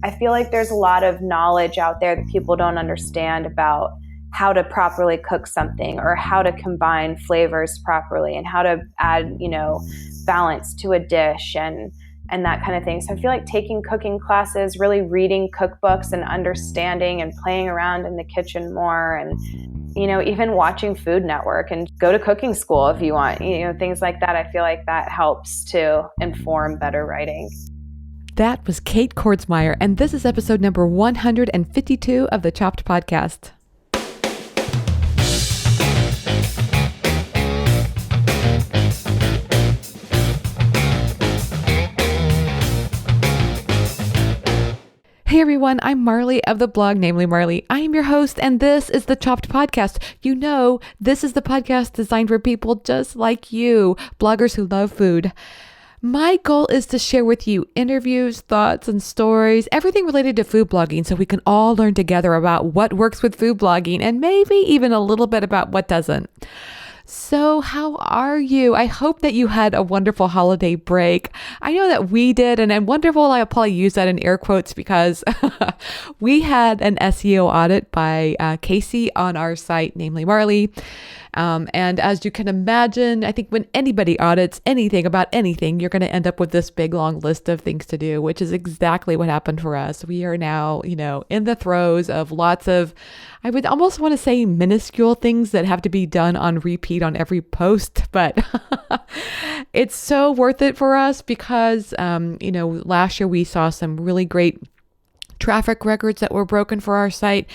I feel like there's a lot of knowledge out there that people don't understand about how to properly cook something or how to combine flavors properly and how to add, balance to a dish and that kind of thing. So I feel like taking cooking classes, really reading cookbooks and understanding and playing around in the kitchen more, and even watching Food Network and go to cooking school if you want, things like that. I feel like that helps to inform better writing. That was Kate Kordsmeier, and this is episode number 152 of the Chopped Podcast. Hey everyone, I'm Marley of the blog Namely Marley. I am your host, and this is the Chopped Podcast. This is the podcast designed for people just like you, bloggers who love food. My goal is to share with you interviews, thoughts, and stories, everything related to food blogging, so we can all learn together about what works with food blogging and maybe even a little bit about what doesn't. So how are you? I hope that you had a wonderful holiday break. I know that we did, and I'm wonderful. I'll probably use that in air quotes because we had an SEO audit by Casey on our site, Namely Marley. And as you can imagine, I think when anybody audits anything about anything, you're going to end up with this big, long list of things to do, which is exactly what happened for us. We are now, in the throes of lots of, I would almost want to say minuscule things that have to be done on repeat on every post, but it's so worth it for us because, last year we saw some really great traffic records that were broken for our site.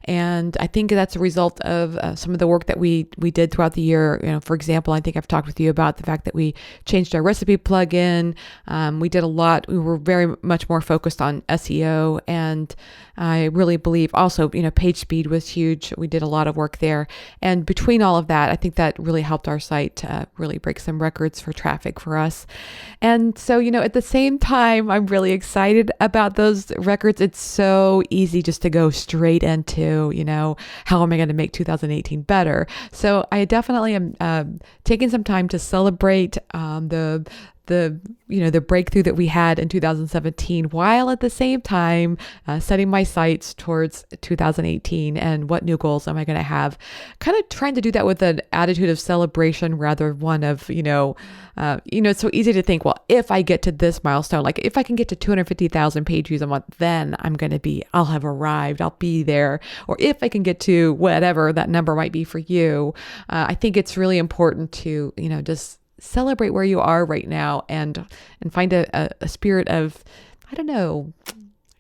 And I think that's a result of some of the work that we did throughout the year. For example, I think I've talked with you about the fact that we changed our recipe plugin. We did a lot. We were very much more focused on SEO. And I really believe also, page speed was huge. We did a lot of work there. And between all of that, I think that really helped our site really break some records for traffic for us. And so, at the same time, I'm really excited about those records. It's so easy just to go straight into, how am I going to make 2018 better? So I definitely am taking some time to celebrate the breakthrough that we had in 2017, while at the same time setting my sights towards 2018 and what new goals am I going to have. Kind of trying to do that with an attitude of celebration rather than one of, it's so easy to think, well, if I get to this milestone, like if I can get to 250,000 page views a month, then I'll have arrived, I'll be there. Or if I can get to whatever that number might be for you, I think it's really important to, just celebrate where you are right now and find a spirit of,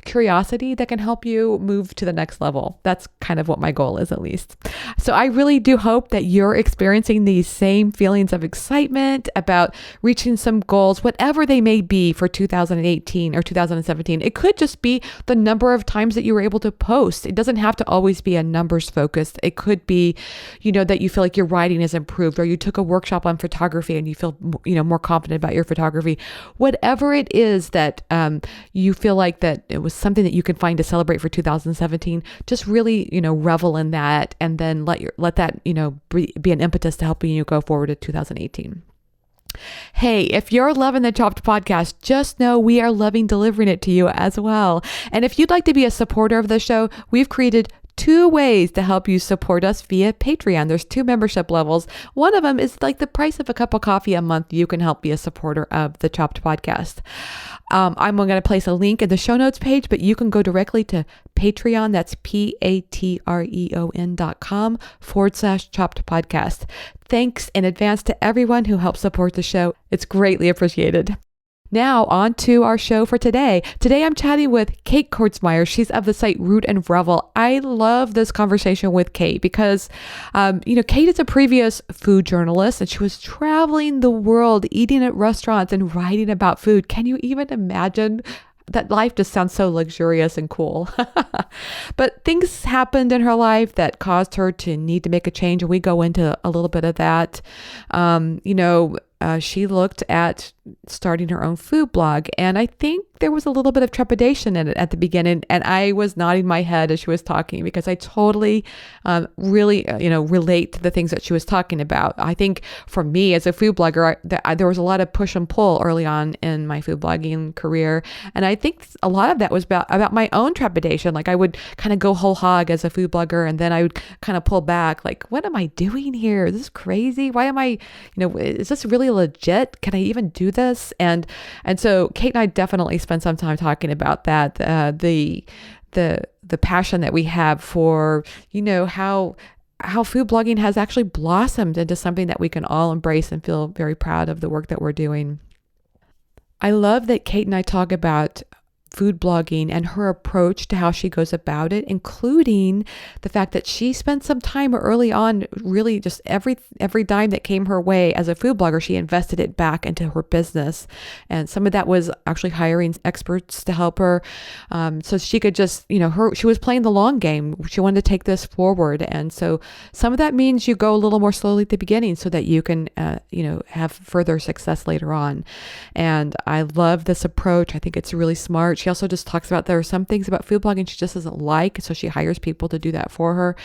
curiosity that can help you move to the next level. That's kind of what my goal is, at least. So I really do hope that you're experiencing these same feelings of excitement about reaching some goals, whatever they may be for 2018 or 2017. It could just be the number of times that you were able to post. It doesn't have to always be a numbers focused. It could be, that you feel like your writing has improved, or you took a workshop on photography and you feel, more confident about your photography. Whatever it is that you feel like that it was something that you can find to celebrate for 2017, just really, revel in that, and then let that, be an impetus to helping you go forward to 2018. Hey, if you're loving the Chopped Podcast, just know we are loving delivering it to you as well. And if you'd like to be a supporter of the show, we've created 2 ways to help you support us via Patreon. There's 2 membership levels. One of them is like the price of a cup of coffee a month. You can help be a supporter of the Chopped Podcast. I'm going to place a link in the show notes page, but you can go directly to Patreon. That's patreon.com/Chopped Podcast. Thanks in advance to everyone who helps support the show. It's greatly appreciated. Now on to our show for today. Today I'm chatting with Kate Kordsmeier. She's of the site Root and Revel. I love this conversation with Kate because, Kate is a previous food journalist and she was traveling the world, eating at restaurants and writing about food. Can you even imagine? That life just sounds so luxurious and cool. But things happened in her life that caused her to need to make a change. And we go into a little bit of that. she looked at starting her own food blog. And I think there was a little bit of trepidation in it at the beginning. And I was nodding my head as she was talking because I totally really, relate to the things that she was talking about. I think for me as a food blogger, there was a lot of push and pull early on in my food blogging career. And I think a lot of that was about my own trepidation. Like I would kind of go whole hog as a food blogger, and then I would kind of pull back, like, what am I doing here? This is crazy. Why am I, is this really legit? Can I even do this? And so Kate and I definitely spent some time talking about that, the passion that we have for, how food blogging has actually blossomed into something that we can all embrace and feel very proud of the work that we're doing. I love that Kate and I talk about food blogging and her approach to how she goes about it, including the fact that she spent some time early on, really just every dime that came her way as a food blogger, she invested it back into her business. And some of that was actually hiring experts to help her. So she could just, she was playing the long game. She wanted to take this forward. And so some of that means you go a little more slowly at the beginning so that you can, have further success later on. And I love this approach. I think it's really smart. She also just talks about there are some things about food blogging she just doesn't like, so she hires people to do that for her.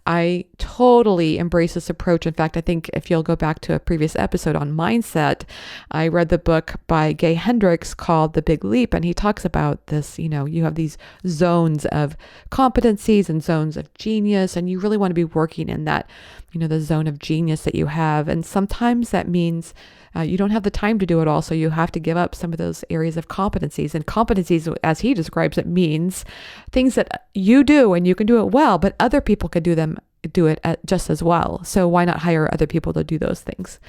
I totally embrace this approach. In fact, I think if you'll go back to a previous episode on mindset, I read the book by Gay Hendricks called The Big Leap, and he talks about this, you have these zones of competencies and zones of genius, and you really want to be working in that, the zone of genius that you have. And sometimes that means you don't have the time to do it all, so you have to give up some of those areas of competencies. And competencies, as he describes it, means things that you do and you can do it well, but other people could do it just as well. So why not hire other people to do those things?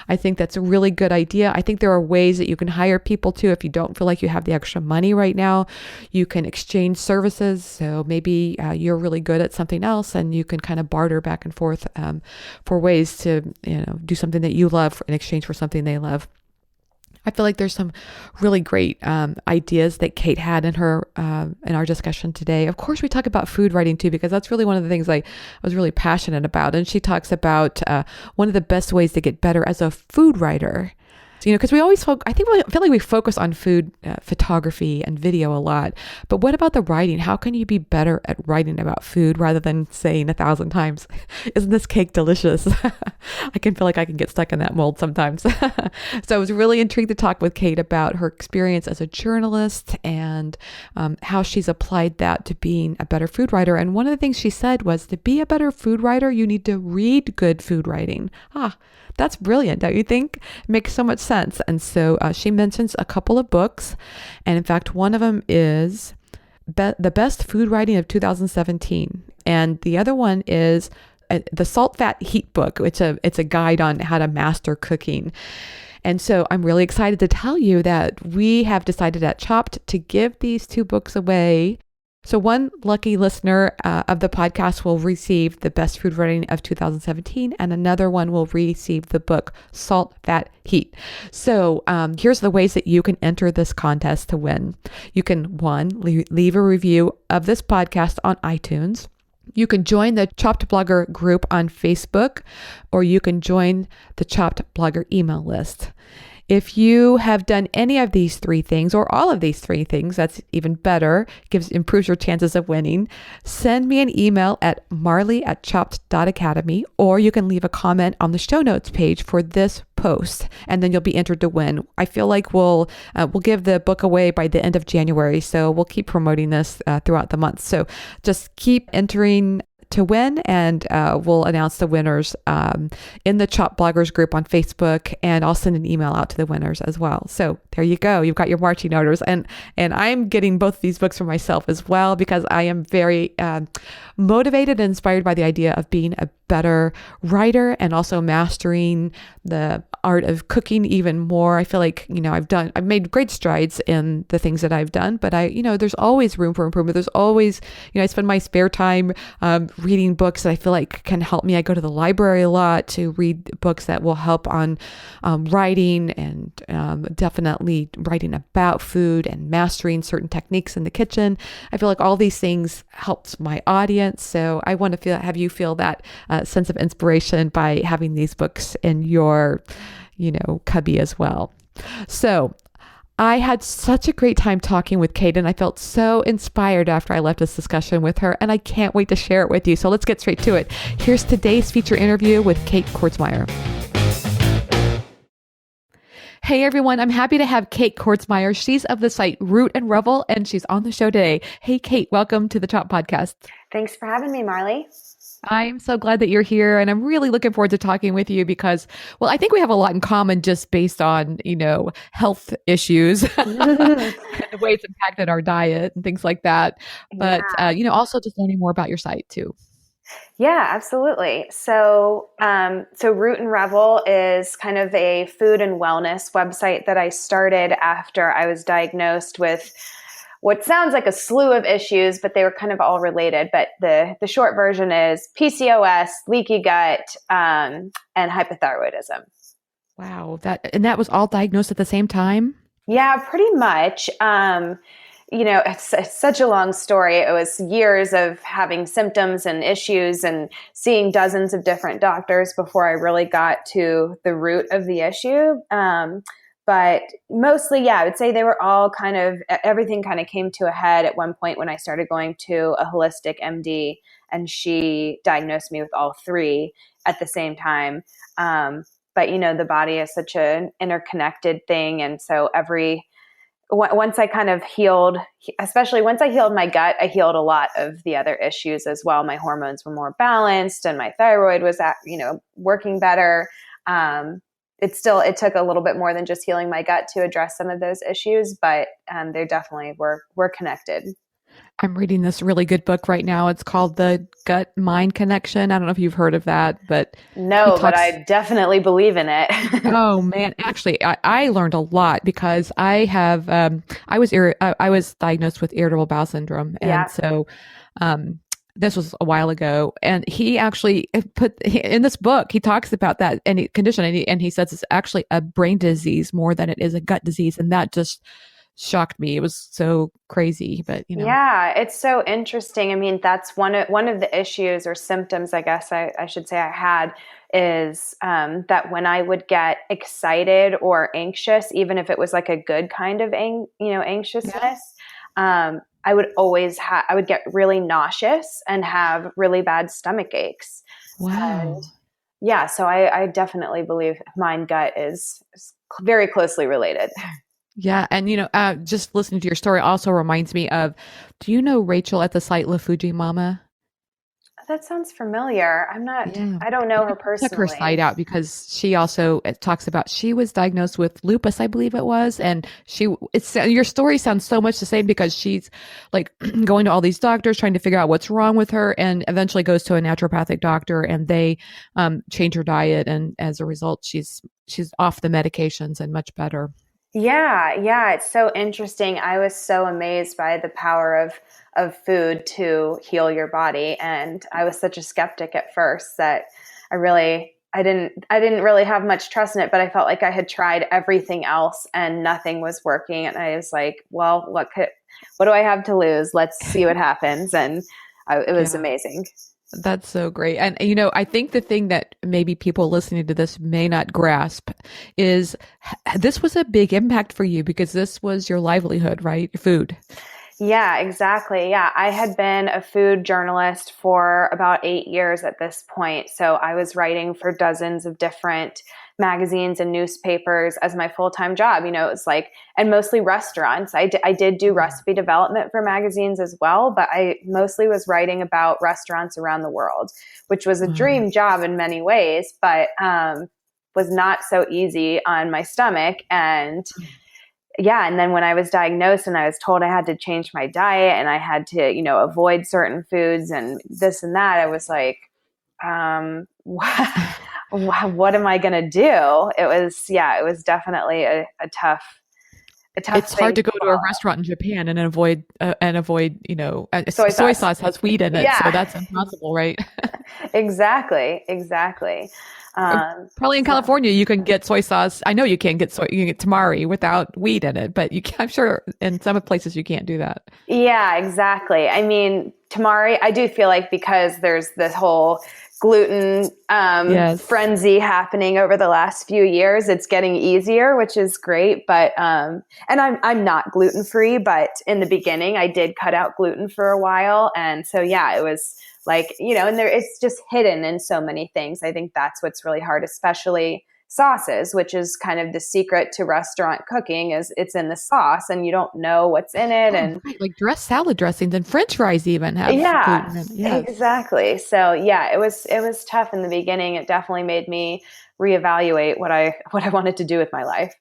I think that's a really good idea. I think there are ways that you can hire people too. If you don't feel like you have the extra money right now, you can exchange services. So maybe you're really good at something else and you can kind of barter back and forth for ways to, do something that you love in exchange for something they love. I feel like there's some really great ideas that Kate had in our discussion today. Of course, we talk about food writing too, because that's really one of the things I was really passionate about. And she talks about one of the best ways to get better as a food writer. So, because we always feel like we focus on food photography and video a lot. But what about the writing? How can you be better at writing about food rather than saying 1,000 times, "Isn't this cake delicious?" I can feel like I can get stuck in that mold sometimes. So I was really intrigued to talk with Kate about her experience as a journalist and how she's applied that to being a better food writer. And one of the things she said was, to be a better food writer, you need to read good food writing. That's brilliant, don't you think? It makes so much sense. And so she mentions a couple of books. And in fact, one of them is The Best Food Writing of 2017. And the other one is the Salt, Fat, Heat book. It's a guide on how to master cooking. And so I'm really excited to tell you that we have decided at Chopped to give these two books away. So one lucky listener of the podcast will receive The Best Food Writing of 2017, and another one will receive the book Salt, Fat, Heat. So here's the ways that you can enter this contest to win. You can, one, leave a review of this podcast on iTunes. You can join the Chopped Blogger group on Facebook, or you can join the Chopped Blogger email list. If you have done any of these three things, or all of these three things, that's even better, improves your chances of winning. Send me an email at marley@chopped.academy, or you can leave a comment on the show notes page for this post, and then you'll be entered to win. I feel like we'll give the book away by the end of January, so we'll keep promoting this throughout the month. So just keep entering to win, and we'll announce the winners in the Chopped Bloggers group on Facebook, and I'll send an email out to the winners as well. So there you go. You've got your marching orders, and I'm getting both of these books for myself as well, because I am very motivated and inspired by the idea of being a better writer and also mastering the art of cooking even more. I feel like, I've made great strides in the things that I've done, but there's always room for improvement. There's always, I spend my spare time reading books that I feel like can help me. I go to the library a lot to read books that will help on writing, and definitely writing about food and mastering certain techniques in the kitchen. I feel like all these things helps my audience. So I want to have you feel that sense of inspiration by having these books in your cubby as well. So I had such a great time talking with Kate, and I felt so inspired after I left this discussion with her, and I can't wait to share it with you. So let's get straight to it. Here's today's feature interview with Kate Kordsmeier. Hey everyone, I'm happy to have Kate Kordsmeier. She's of the site Root and Revel, and she's on the show today. Hey Kate, welcome to the Chop Podcast. Thanks for having me, Marley. I'm so glad that you're here, and I'm really looking forward to talking with you because, well, I think we have a lot in common just based on, health issues and the way it's impacted our diet and things like that. But, also just learning more about your site too. Yeah, absolutely. So Root and Revel is kind of a food and wellness website that I started after I was diagnosed with what sounds like a slew of issues, but they were kind of all related. But the short version is PCOS, leaky gut, and hypothyroidism. Wow. That was all diagnosed at the same time? Yeah, pretty much. It's such a long story. It was years of having symptoms and issues and seeing dozens of different doctors before I really got to the root of the issue. But mostly, I would say they were all everything kind of came to a head at one point when I started going to a holistic MD, and she diagnosed me with all three at the same time. But, the body is such an interconnected thing. And so once I kind of healed, especially once I healed my gut, I healed a lot of the other issues as well. My hormones were more balanced and my thyroid was working better. It took a little bit more than just healing my gut to address some of those issues, but they definitely were connected. I'm reading this really good book right now. It's called The Gut-Mind Connection. I don't know if you've heard of that, but no, but I definitely believe in it. Oh man, actually, I learned a lot because I have I was diagnosed with irritable bowel syndrome, and so this was a while ago, and he actually in this book, he talks about that condition, and he says it's actually a brain disease more than it is a gut disease. And that just shocked me. It was so crazy, but Yeah, it's so interesting. I mean, that's one of the issues or symptoms, I guess I should say I had is that when I would get excited or anxious, even if it was like a good kind of anxiousness, I would get really nauseous and have really bad stomach aches. Wow. And so I definitely believe mind gut is very closely related. Yeah. And, just listening to your story also reminds me of, do you know Rachel at the site La Fuji Mama? That sounds familiar. I don't know her personally. Check her site out because she also talks about, she was diagnosed with lupus, I believe it was. And your story sounds so much the same because she's like going to all these doctors, trying to figure out what's wrong with her, and eventually goes to a naturopathic doctor, and they change her diet. And as a result, she's off the medications and much better. Yeah. It's so interesting. I was so amazed by the power of food to heal your body. And I was such a skeptic at first that I didn't really have much trust in it, but I felt like I had tried everything else and nothing was working. And I was like, well, what do I have to lose? Let's see what happens. And it was amazing. That's so great. And, I think the thing that maybe people listening to this may not grasp is this was a big impact for you because this was your livelihood, right? Food. Yeah, exactly. Yeah. I had been a food journalist for about 8 years at this point. So I was writing for dozens of different magazines and newspapers as my full-time job. It was and mostly restaurants. I did do recipe development for magazines as well, but I mostly was writing about restaurants around the world, which was a dream job in many ways, but was not so easy on my stomach. And and then when I was diagnosed and I was told I had to change my diet and I had to, avoid certain foods and this and that, I was like, what am I going to do? It was definitely a tough. It's hard to go to a restaurant in Japan and avoid soy sauce has weed in it. Yeah. So that's impossible, right? Exactly. Probably in California, you can get soy sauce. I know you can get tamari without weed in it, but I'm sure in some places you can't do that. Yeah, exactly. I mean, tamari, I do feel like because there's this whole gluten Yes. frenzy happening over the last few years, it's getting easier, which is great. But and I'm not gluten free, but in the beginning I did cut out gluten for a while, and so yeah, it was like, and it's just hidden in so many things. I think that's what's really hard, especially sauces, which is kind of the secret to restaurant cooking, is it's in the sauce and you don't know what's in it. Oh, And right. Like dressed salad dressings and French fries even have yeah, gluten in it. Yes. exactly. So yeah, it was tough in the beginning. It definitely made me reevaluate what I wanted to do with my life.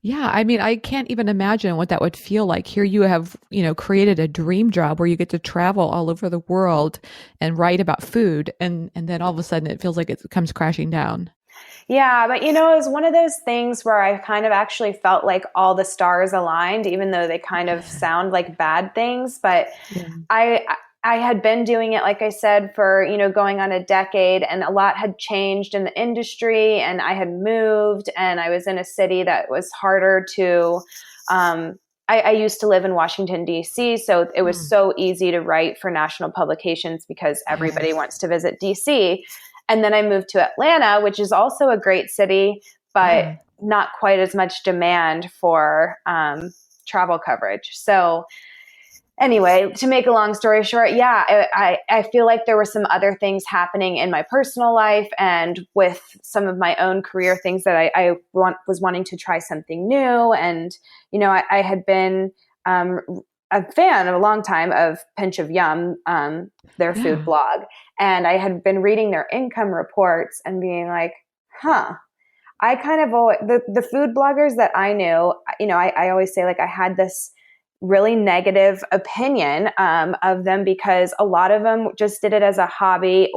Yeah, I mean, I can't even imagine what that would feel like. Here you have, created a dream job where you get to travel all over the world and write about food, and then all of a sudden it feels like it comes crashing down. Yeah, but it was one of those things where I kind of actually felt like all the stars aligned, even though they kind of sound like bad things. But Yeah. I I had been doing it, like I said, for going on a decade, and a lot had changed in the industry, and I had moved, and I was in a city that was harder to. I used to live in Washington, D.C., so it was so easy to write for national publications because everybody Yes. wants to visit D.C. And then I moved to Atlanta, which is also a great city, but Yeah. not quite as much demand for travel coverage. So anyway, to make a long story short, yeah, I feel like there were some other things happening in my personal life and with some of my own career things that was wanting to try something new. And, I had been a fan of a long time of Pinch of Yum, their food Yeah. blog. And I had been reading their income reports and being like, huh. I kind of the food bloggers that I knew, I always say like I had this really negative opinion of them because a lot of them just did it as a hobby,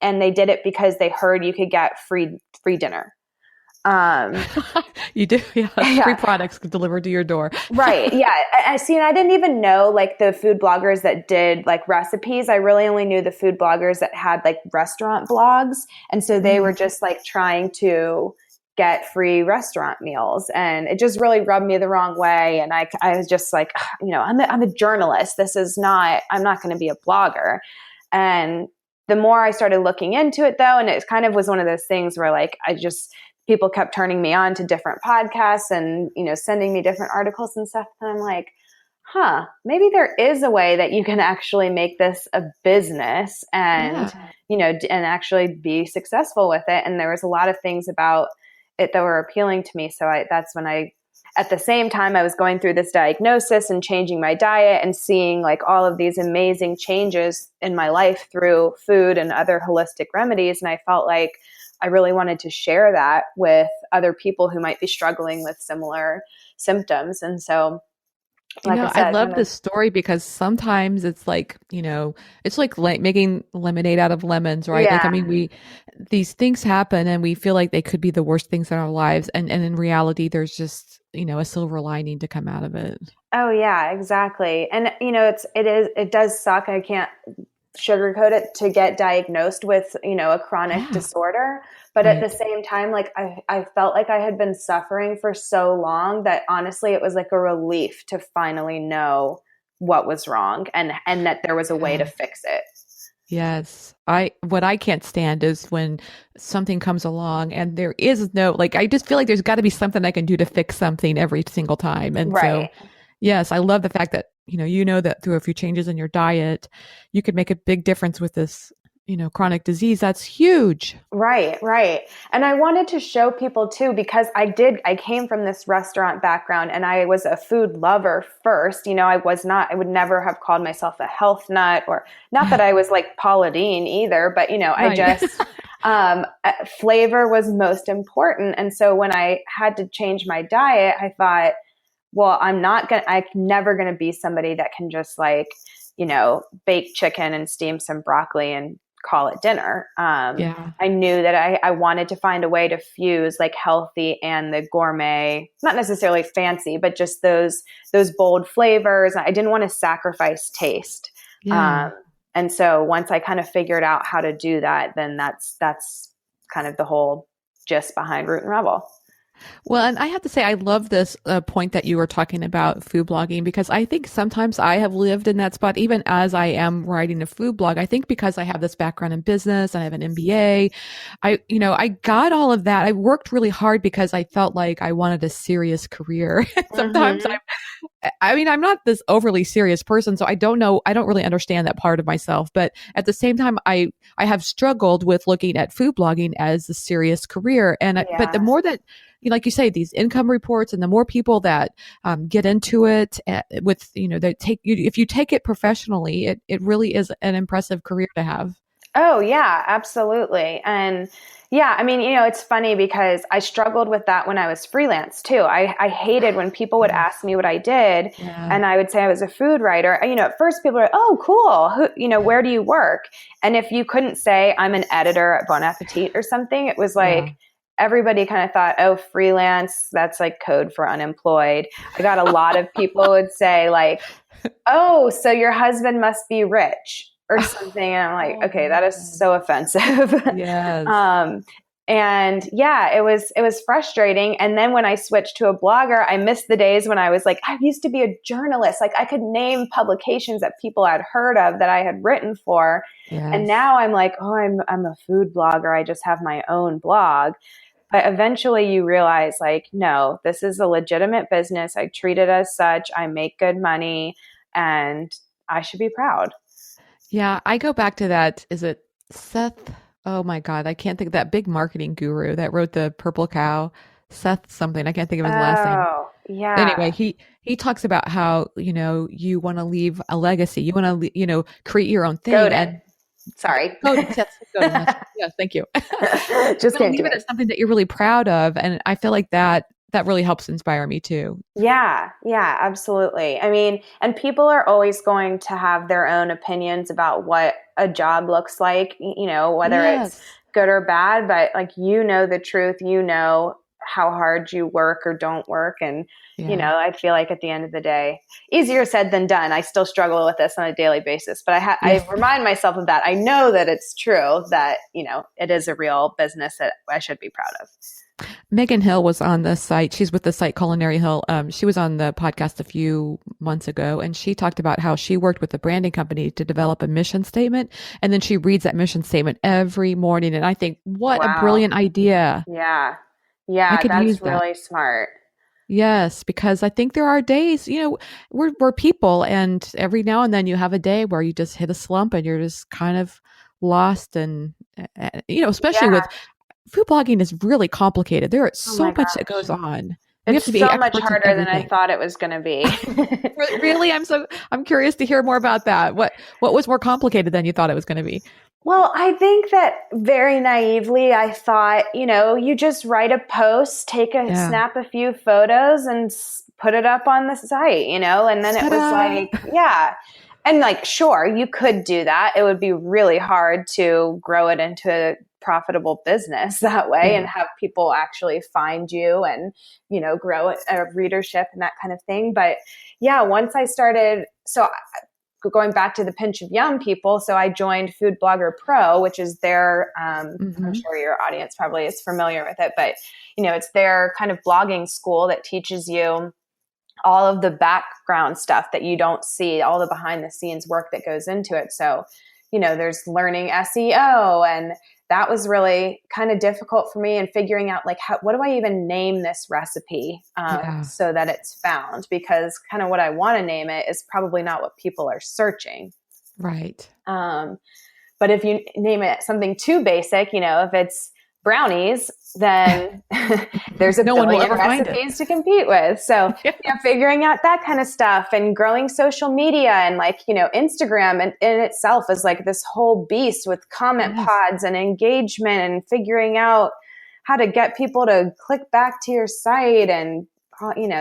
and they did it because they heard you could get free dinner. Um, You do, yes. Free yeah, products delivered to your door. right. Yeah. I see. And I didn't even know like the food bloggers that did like recipes. I really only knew the food bloggers that had like restaurant blogs. And so they were just like trying to get free restaurant meals. And it just really rubbed me the wrong way. And I was just like, I'm a journalist. I'm not going to be a blogger. And the more I started looking into it though, and it kind of was one of those things where like, people kept turning me on to different podcasts and, sending me different articles and stuff. And I'm like, maybe there is a way that you can actually make this a business and, Yeah. and actually be successful with it. And there was a lot of things about it that were appealing to me. So that's when at the same time, I was going through this diagnosis and changing my diet and seeing like all of these amazing changes in my life through food and other holistic remedies. And I felt like I really wanted to share that with other people who might be struggling with similar symptoms. And so, like I I said, love kind of, this story because sometimes it's like, it's like making lemonade out of lemons, right? Like, I yeah. mean, these things happen and we feel like they could be the worst things in our lives. And in reality, there's just, a silver lining to come out of it. Oh yeah, exactly. And it does suck. I can't sugarcoat it to get diagnosed with, a chronic Yeah. disorder. But at the Right. same time, like I felt like I had been suffering for so long that honestly, it was like a relief to finally know what was wrong and that there was a way to Yeah. fix it. Yes. What I can't stand is when something comes along and there is no, like, I just feel like there's got to be something I can do to fix something every single time. And so, Right. yes, I love the fact that, that through a few changes in your diet, you could make a big difference with this, chronic disease. That's huge. Right, right. And I wanted to show people too, because I came from this restaurant background and I was a food lover first. I would never have called myself a health nut, or not that I was like Paula Deen either, but I Right. just, flavor was most important. And so when I had to change my diet, I thought, well, I'm never going to be somebody that can just like, bake chicken and steam some broccoli and call it dinner. Yeah. I knew that I wanted to find a way to fuse like healthy and the gourmet, not necessarily fancy, but just those bold flavors. I didn't want to sacrifice taste. Yeah. And so once I kind of figured out how to do that, then that's kind of the whole gist behind Root and Rebel. Well, and I have to say, I love this point that you were talking about food blogging because I think sometimes I have lived in that spot, even as I am writing a food blog. I think because I have this background in business and I have an MBA, I got all of that. I worked really hard because I felt like I wanted a serious career. Sometimes Mm-hmm. I mean, I'm not this overly serious person, so I don't know, I don't really understand that part of myself. But at the same time, I have struggled with looking at food blogging as a serious career. But the Yeah. more that, like you say, these income reports and the more people that get into it with, that take you, if you take it professionally, it really is an impressive career to have. Oh, yeah, absolutely. And yeah, I mean, it's funny because I struggled with that when I was freelance too. I hated when people would Yes. ask me what I did Yeah. and I would say I was a food writer. At first people were, oh, cool. Where do you work? And if you couldn't say I'm an editor at Bon Appetit or something, it was Yeah. like, everybody kind of thought, oh, freelance, that's like code for unemployed. I got a lot of people would say like, oh, so your husband must be rich or something. And I'm like, Oh okay, that is man. so offensive. Yes. um, and yeah, it was frustrating. And then when I switched to a blogger, I missed the days when I was like, I used to be a journalist. Like I could name publications that people had heard of that I had written for. And Yes. now I'm like, oh, I'm a food blogger. I just have my own blog. But eventually you realize like, no, this is a legitimate business. I treat it as such. I make good money and I should be proud. Yeah, I go back to that. Is it Seth? Oh my God, I can't think of that big marketing guru that wrote the Purple Cow. Seth something. I can't think of his last name. Oh, Anyway, yeah. he talks about how, you want to leave a legacy. You want to, create your own thing. Godin. And Sorry. Godin, Seth Godin, that's right. Yes, thank you. You Just want to can't leave do it it. as something that you're really proud of. And I feel like that really helps inspire me too. Yeah, yeah, absolutely. I mean, and people are always going to have their own opinions about what a job looks like, whether it's Yes. good or bad, but like, the truth, how hard you work or don't work. And, Yeah. I feel like at the end of the day, easier said than done. I still struggle with this on a daily basis, but I Yeah. remind myself of that. I know that it's true that, it is a real business that I should be proud of. Megan Hill was on the site. She's with the site Culinary Hill. She was on the podcast a few months ago, and she talked about how she worked with a branding company to develop a mission statement. And then she reads that mission statement every morning. And I think, what a Wow. brilliant idea. Yeah. I Yeah, could use that's that. really smart. Yes, because I think there are days, we're people, and every now and then you have a day where you just hit a slump and you're just kind of lost. And, especially Yeah. with food blogging is really complicated. There is Oh so my much that gosh. goes on. We have It's to be so much experts in harder than I everything. thought it was going to be. Really, I'm curious to hear more about that. What was more complicated than you thought it was going to be? Well, I think that very naively, I thought, you just write a post, Yeah. snap a few photos and put it up on the site, and then it was Ta-da! like, yeah. And like, sure, you could do that. It would be really hard to grow it into a profitable business that way and Yeah. have people actually find you and, grow a readership and that kind of thing. But yeah, once I started, so going back to the pinch of yum people, so I joined Food Blogger Pro, which is their, I'm Hmm. sure your audience probably is familiar with it, but it's their kind of blogging school that teaches you all of the background stuff that you don't see, all the behind the scenes work that goes into it. So, there's learning SEO, and that was really kind of difficult for me, and figuring out like, what do I even name this recipe Yeah. so that it's found, because kind of what I want to name it is probably not what people are searching. Right. Um, but if you name it something too basic, if it's brownies, then there's a No one will billion ever find it. recipes to compete with. So, Yeah. figuring out that kind of stuff and growing social media, and like, Instagram in itself is like this whole beast with comment Yes. pods and engagement, and figuring out how to get people to click back to your site. And,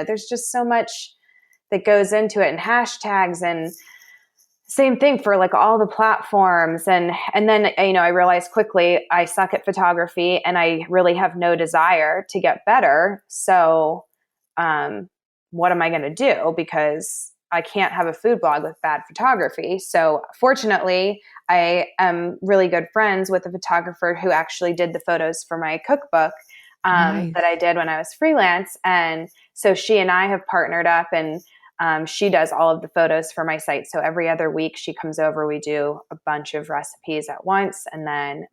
there's just so much that goes into it, and hashtags, and same thing for like all the platforms. And then I realized quickly I suck at photography and I really have no desire to get better. So what am I going to do, because I can't have a food blog with bad photography. So fortunately, I am really good friends with a photographer who actually did the photos for my cookbook. Nice. that I did when I was freelance. And so she and I have partnered up, and she does all of the photos for my site. So every other week she comes over, we do a bunch of recipes at once, and then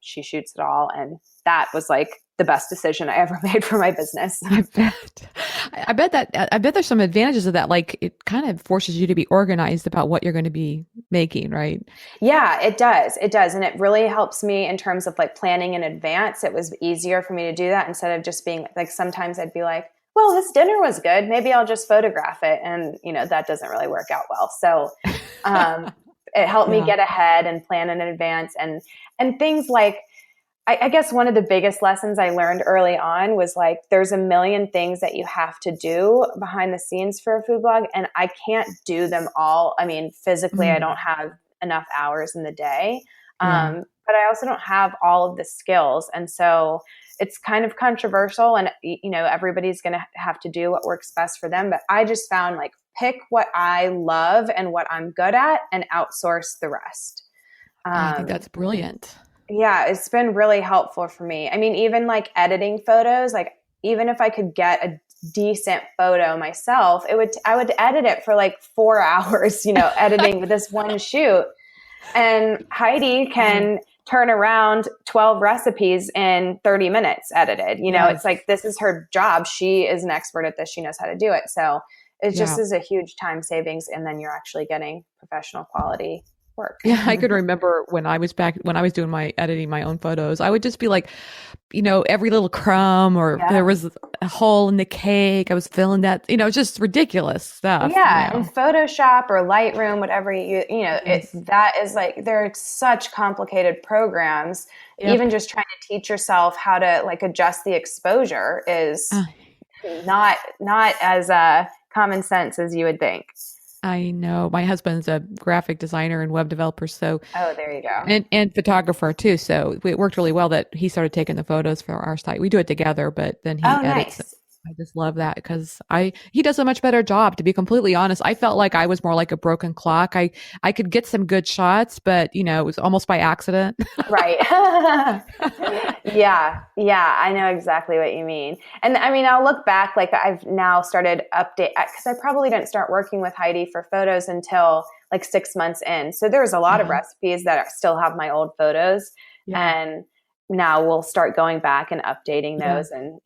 she shoots it all. And that was like the best decision I ever made for my business. I bet. I bet there's some advantages of that. Like it kind of forces you to be organized about what you're going to be making, right? Yeah, it does. It does. And it really helps me in terms of like planning in advance. It was easier for me to do that instead of just being like, sometimes I'd be like, well, this dinner was good. Maybe I'll just photograph it. And, that doesn't really work out well. So it helped me get ahead and plan in advance. And things like, I guess one of the biggest lessons I learned early on was like, there's a million things that you have to do behind the scenes for a food blog, and I can't do them all. I mean, physically, I don't have enough hours in the day, but I also don't have all of the skills. And so it's kind of controversial, and, everybody's going to have to do what works best for them. But I just found like, pick what I love and what I'm good at and outsource the rest. I think that's brilliant. Yeah, it's been really helpful for me. I mean, even like editing photos, like even if I could get a decent photo myself, I would edit it for like 4 hours, editing with this one shoot. And Heidi can turn around 12 recipes in 30 minutes edited. It's like, this is her job. She is an expert at this. She knows how to do it. So it just is a huge time savings. And then you're actually getting professional quality work. Yeah, I could remember when I was doing my editing my own photos, I would just be like, every little crumb or there was a hole in the cake, I was filling that, it's just ridiculous stuff. Yeah, in Photoshop or Lightroom, whatever that is like, they're such complicated programs. Even just trying to teach yourself how to like adjust the exposure is not as common sense as you would think. I know. My husband's a graphic designer and web developer, so there you go. And photographer too. So it worked really well that he started taking the photos for our site. We do it together, but then he edits. Nice. I just love that because he does a much better job, to be completely honest. I felt like I was more like a broken clock. I could get some good shots, but it was almost by accident. Right. Yeah, I know exactly what you mean. And I mean, I'll look back, like I've now started because I probably didn't start working with Heidi for photos until like 6 months in. So there's a lot of recipes that still have my old photos. And now we'll start going back and updating those and,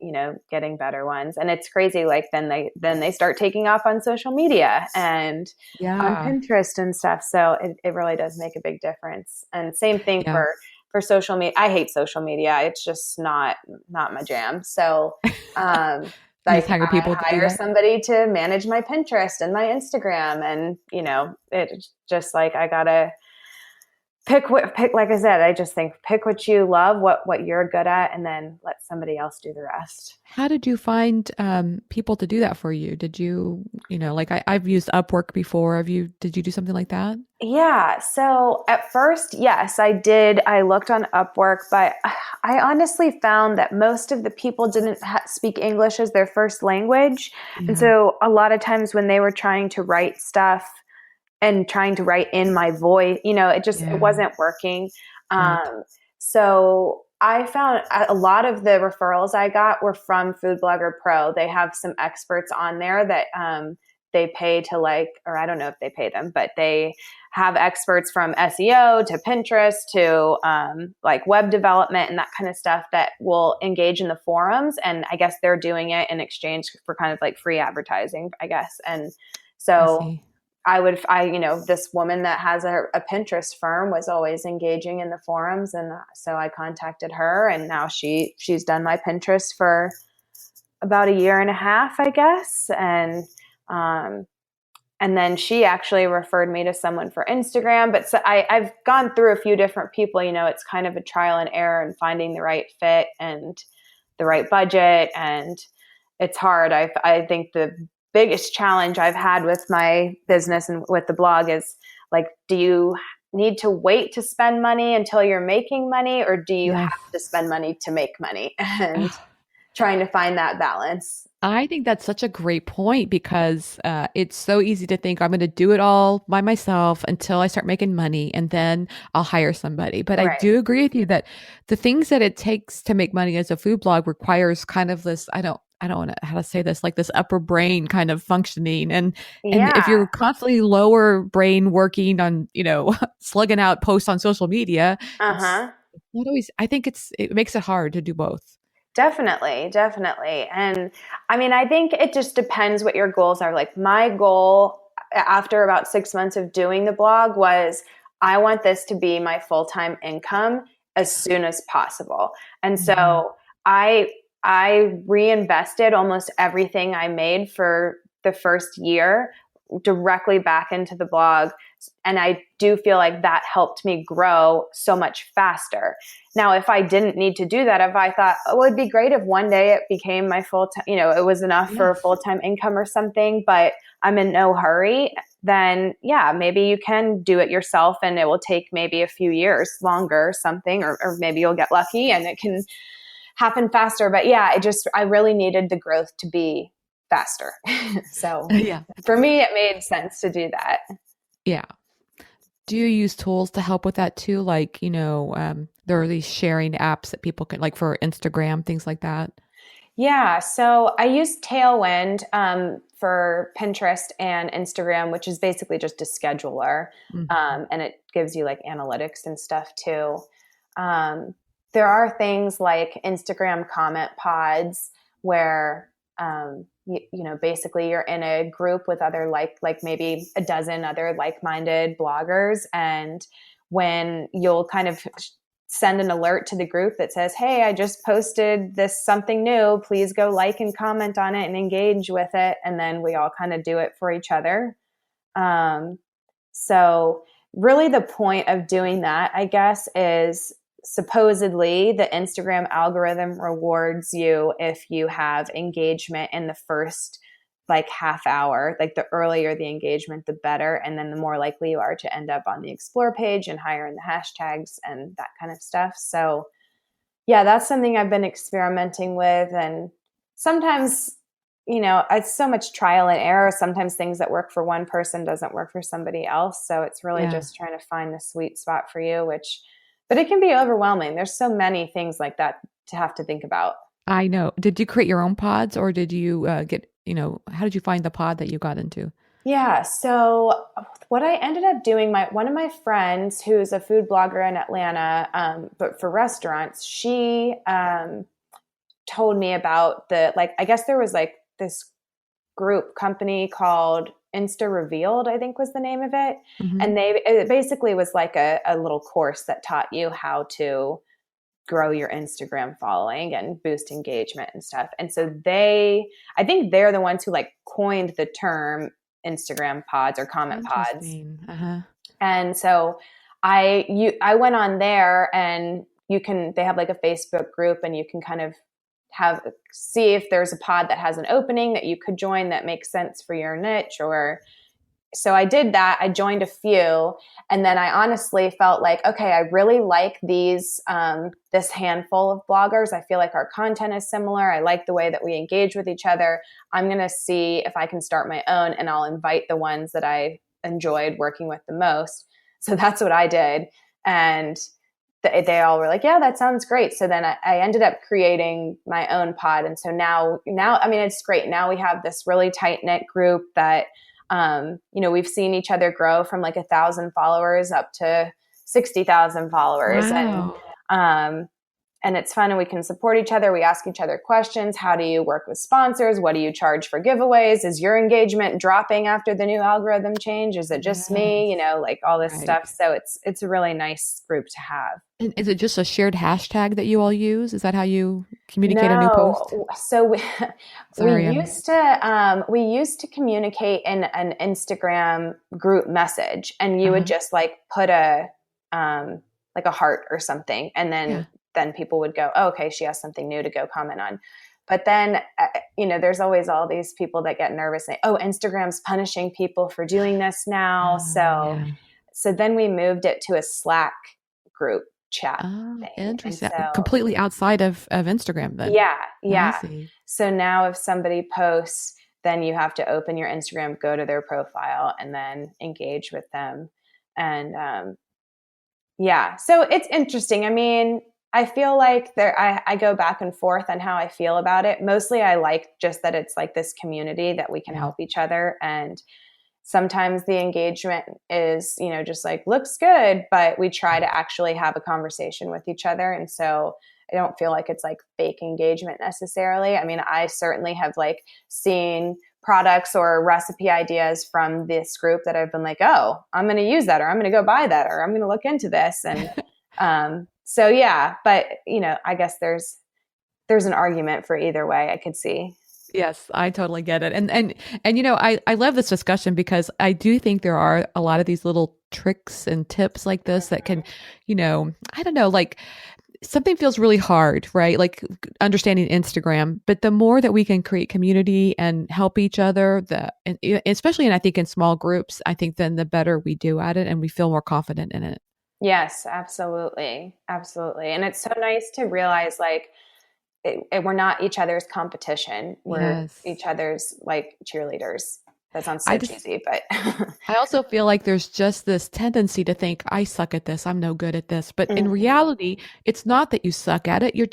getting better ones. And it's crazy. Like then they start taking off on social media and on Pinterest and stuff. So it really does make a big difference. And same thing for social media. I hate social media. It's just not my jam. So, like I hire somebody to manage my Pinterest and my Instagram, and, it's just like, I gotta pick, like I said, I just think pick what you love, what you're good at, and then let somebody else do the rest. How did you find people to do that for you? Did you, like I've used Upwork before. Did you do something like that? Yeah. So at first, yes, I did. I looked on Upwork, but I honestly found that most of the people didn't speak English as their first language. And so a lot of times when they were trying to write stuff and trying to write in my voice, it wasn't working. So I found a lot of the referrals I got were from Food Blogger Pro. They have some experts on there that they pay to or I don't know if they pay them, but they have experts from SEO to Pinterest to like web development and that kind of stuff that will engage in the forums. And I guess they're doing it in exchange for kind of like free advertising, I guess. And so this woman that has a Pinterest firm was always engaging in the forums. And so I contacted her, and now she's done my Pinterest for about 1.5 years, I guess. And then she actually referred me to someone for Instagram. But so I've gone through a few different people. It's kind of a trial and error and finding the right fit and the right budget. And it's hard. I think the biggest challenge I've had with my business and with the blog is like, do you need to wait to spend money until you're making money, or do you have to spend money to make money? And trying to find that balance. I think that's such a great point because it's so easy to think I'm going to do it all by myself until I start making money and then I'll hire somebody. But I Right. do agree with you that the things that it takes to make money as a food blog requires kind of this, I don't know how to say this, like this upper brain kind of functioning. And if Yeah. you're constantly lower brain working on, slugging out posts on social media, it's Uh-huh. not always, I think it makes it hard to do both. Definitely, definitely. And I mean, I think it just depends what your goals are. Like my goal after about 6 months of doing the blog was I want this to be my full-time income as soon as possible. And Mhm. so I I reinvested almost everything I made for the first year directly back into the blog. And I do feel like that helped me grow so much faster. Now, if I didn't need to do that, if I thought, oh, it'd be great if one day it became my full time, it was enough for a Yes. full time income or something, but I'm in no hurry, then yeah, maybe you can do it yourself and it will take maybe a few years longer, something, or maybe you'll get lucky and it can happen faster. But yeah, I really needed the growth to be faster. So Yeah. for me, it made sense to do that. Yeah. Do you use tools to help with that too? Like, there are these sharing apps that people can, like for Instagram, things like that. Yeah, so I use Tailwind for Pinterest and Instagram, which is basically just a scheduler, Mhm. and it gives you like analytics and stuff too. Um, there are things like Instagram comment pods where basically you're in a group with other like maybe a dozen other like-minded bloggers, and when you'll kind of send an alert to the group that says, hey, I just posted this something new. Please go like and comment on it and engage with it. And then we all kind of do it for each other. Um, so, really, the point of doing that, I guess, is supposedly the Instagram algorithm rewards you if you have engagement in the first like half hour. Like the earlier the engagement, the better. And then the more likely you are to end up on the explore page and higher in the hashtags and that kind of stuff. So, yeah, that's something I've been experimenting with. And sometimes, it's so much trial and error. Sometimes things that work for one person doesn't work for somebody else. So it's really Yeah, just trying to find the sweet spot for you, but it can be overwhelming. There's so many things like that to have to think about. I know. Did you create your own pods or did you how did you find the pod that you got into? Yeah. So what I ended up doing, my one of my friends who's a food blogger in Atlanta, but for restaurants, she told me about I guess there was like this group company called Insta Revealed, I think was the name of it. Hmm. And it basically was like a little course that taught you how to grow your Instagram following and boost engagement and stuff. And so I think they're the ones who like coined the term Instagram pods or comment pods. Interesting. Uh-huh. And so I went on there and they have like a Facebook group and you can kind of see if there's a pod that has an opening that you could join that makes sense for your niche. Or so I did that. I joined a few, and then I honestly felt like, okay, I really like this handful of bloggers. I feel like our content is similar. I like the way that we engage with each other. I'm going to see if I can start my own, and I'll invite the ones that I enjoyed working with the most. So that's what I did. And they all were like, yeah, that sounds great. So then I ended up creating my own pod. And so now, I mean, it's great. Now we have this really tight knit group that, we've seen each other grow from like 1,000 followers up to 60,000 followers. Wow. And it's fun and we can support each other. We ask each other questions. How do you work with sponsors? What do you charge for giveaways? Is your engagement dropping after the new algorithm change? Is it just me? Yes. Like all this Right. stuff. So it's a really nice group to have. And is it just a shared hashtag that you all use? Is that how you communicate a new post? No, so we Sorry, used to communicate in an Instagram group message, and you would uh-huh. just like put a like a heart or something, and Yeah. then people would go, oh, okay, she has something new to go comment on. But then there's always all these people that get nervous, saying, oh, Instagram's punishing people for doing this now. So Yeah. then we moved it to a Slack group. chat Oh, thing. And interesting. so, Completely outside of Instagram then. yeah, I yeah. see. So now if somebody posts, then you have to open your Instagram, go to their profile, and then engage with them. And yeah, so it's interesting. I mean, I feel like I go back and forth on how I feel about it. Mostly I like just that it's like this community that we can Yeah. help each other. And sometimes the engagement is, just like looks good, but we try to actually have a conversation with each other. And so I don't feel like it's like fake engagement necessarily. I mean, I certainly have like seen products or recipe ideas from this group that I've been like, oh, I'm going to use that, or I'm going to go buy that, or I'm going to look into this. And so, yeah, but I guess there's an argument for either way I could see. Yes, I totally get it. And I love this discussion because I do think there are a lot of these little tricks and tips like this that can, I don't know, like something feels really hard, right? Like understanding Instagram, but the more that we can create community and help each other, especially I think in small groups, I think then the better we do at it and we feel more confident in it. Yes, absolutely. Absolutely. And it's so nice to realize like we're not each other's competition. We're Yes. each other's like cheerleaders. That sounds I so just cheesy, but I also feel like there's just this tendency to think, I suck at this, I'm no good at this. But in Mhm. reality, it's not that you suck at it. You're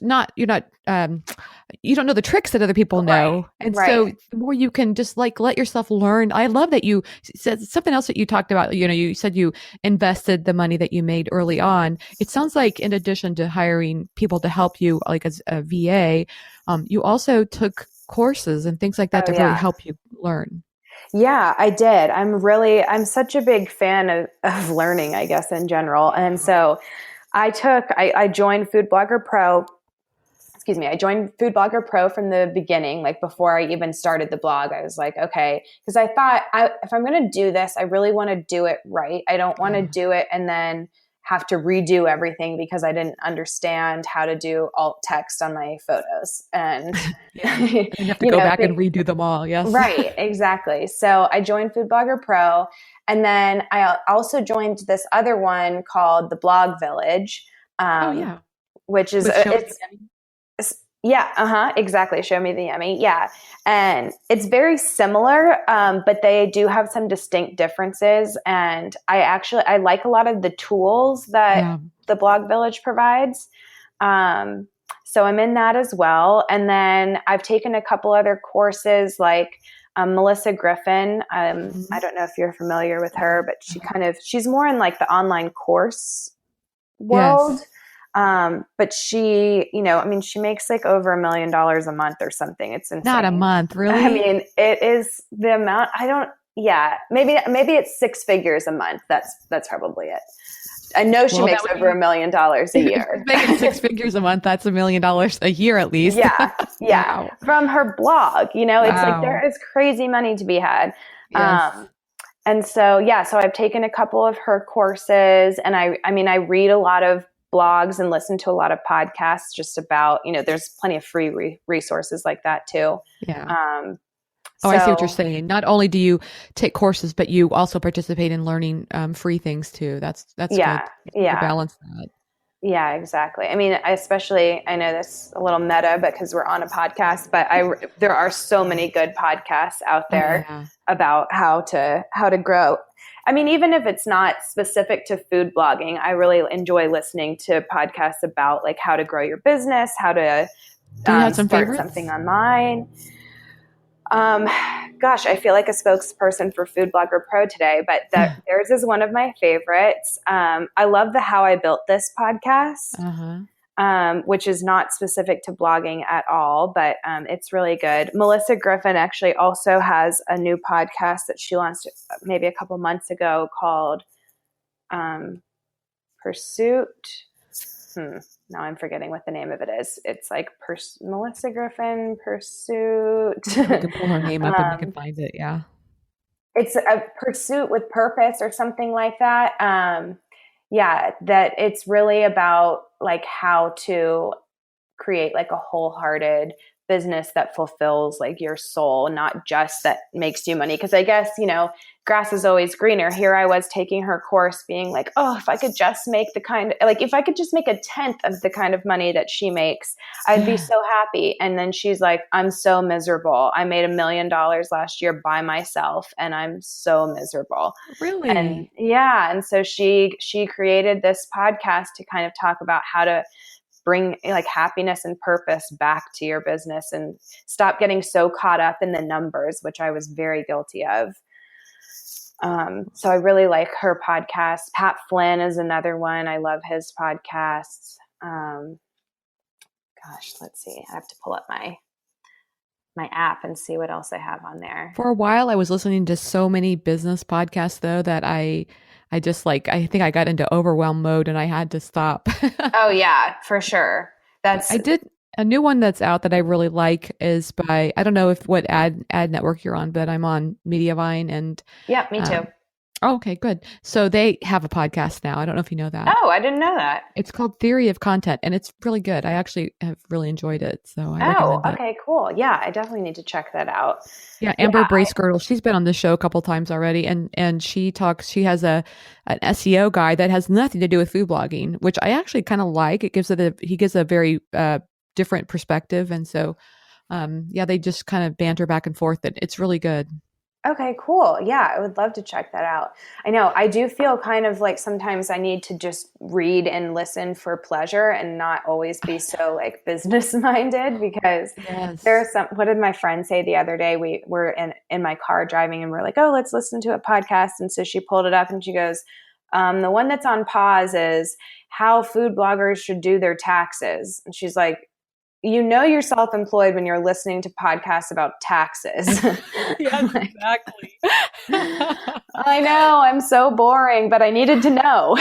not, you don't know the tricks that other people Right. know. And Right. so the more you can just like let yourself learn. I love that you said something else that you talked about. You said you invested the money that you made early on. It sounds like in addition to hiring people to help you, like as a VA, you also took courses and things like that Oh to really yeah. help you learn. Yeah, I did. I'm such a big fan of learning, I guess, in general. And so I joined Food Blogger Pro. Excuse me. I joined Food Blogger Pro from the beginning, like before I even started the blog. I was like, okay, because I thought if I'm going to do this, I really want to do it right. I don't want to Yeah. do it and then have to redo everything because I didn't understand how to do alt text on my photos. And, Yeah. And then you have to go back and redo them all. Yes. right, exactly. So I joined Food Blogger Pro, and then I also joined this other one called the Blog Village, Oh um, yeah. which is With Show Me the it's Yummy. yeah, exactly. Show me the yummy, yeah, and it's very similar, but they do have some distinct differences. And I like a lot of the tools that Yeah. the Blog Village provides. Um, so I'm in that as well. And then I've taken a couple other courses like Melissa Griffin. I Mhm. don't know if you're familiar with her, but she's more in like the online course world. Yes. But she, I mean, she makes like over $1 million a month or something. It's Not a insane. month, I really? mean, it is the amount. Yeah, maybe it's six figures a month. That's probably it. I know she Well, that makes would over be $1 million a if she's year. making six figures a month, that's $1 million a year at least. Yeah, yeah. Wow. From her blog, it's like Wow. there is crazy money to be had. Yes. And so, yeah, so I've taken a couple of her courses, and I mean, I read a lot of blogs and listen to a lot of podcasts just about, there's plenty of free resources like that too. Yeah. Um, Oh, I see what you're so saying. Not only do you take courses, but you also participate in learning free things too. That's good. yeah, You need to yeah. balance that. Yeah, exactly. I mean, I know this a little meta because we're on a podcast, but there are so many good podcasts out Oh there yeah. about how to grow. I mean, even if it's not specific to food blogging, I really enjoy listening to podcasts about like how to grow your business, how to Do you have some start something favorites? online. Um, Gosh, I feel like a spokesperson for Food Blogger Pro today, but theirs is one of my favorites. I love the How I Built This podcast, Uh-huh. which is not specific to blogging at all, but it's really good. Melissa Griffin actually also has a new podcast that she launched maybe a couple months ago called Pursuit. Now I'm forgetting what the name of it is. It's like Melissa Griffin Pursuit. We can pull her name up and we can um, find it. Yeah. it's a pursuit with purpose or something like that. Yeah, that it's really about like how to create like a wholehearted business that fulfills like your soul, not just that makes you money. Because I guess, grass is always greener. Here I was taking her course being like, oh, if I could just make if I could just make 1/10 of the kind of money that she makes, I'd be so happy. And then she's like, I'm so miserable. I made $1 million last year by myself and I'm so miserable. Really? And yeah. And so she created this podcast to kind of talk about how to bring like happiness and purpose back to your business and stop getting so caught up in the numbers, which I was very guilty of. So I really like her podcast. Pat Flynn is another one. I love his podcasts. Let's see. I have to pull up my app and see what else I have on there. For a while, I was listening to so many business podcasts though, that I just I think I got into overwhelm mode and I had to stop. Oh yeah, for sure. I did a new one that's out that I really like is by, I don't know what ad network you're on, but I'm on Mediavine and yeah, me too. Oh, okay, good. So they have a podcast now. I don't know if you know that. Oh, I didn't know that. It's called Theory of Content and it's really good. I actually have really enjoyed it. So I recommend it. Okay, cool. Yeah, I definitely need to check that out. Yeah, Amber Bracegirdle, she's been on the show a couple times already, and she has an SEO guy that has nothing to do with food blogging, which I actually kind of like. He gives a very different perspective, and so they just kind of banter back and forth, and it's really good. Okay, cool. Yeah, I would love to check that out. I know I do feel kind of like sometimes I need to just read and listen for pleasure and not always be so like business minded because there's what did my friend say the other day? We were in my car driving and we're like, oh, let's listen to a podcast. And so she pulled it up and she goes, the one that's on pause is how food bloggers should do their taxes. And she's like, you know you're self-employed when you're listening to podcasts about taxes. Yes, exactly. I know, I'm so boring, but I needed to know.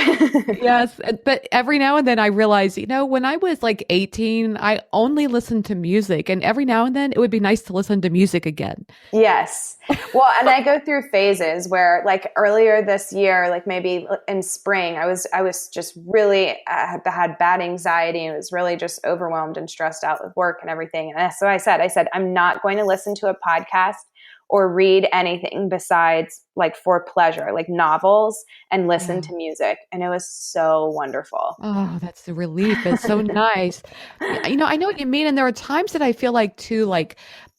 Yes, but every now and then I realize, when I was like 18, I only listened to music, and every now and then it would be nice to listen to music again. Yes. Well, and I go through phases where like earlier this year, like maybe in spring, I was just really had bad anxiety and was really just overwhelmed and stressed out with work and everything. And so I said, I'm not going to listen to a podcast or read anything besides like for pleasure, like novels, and listen to music. And it was so wonderful. Oh, that's the relief. It's so nice. I know what you mean. And there are times that I feel like too, like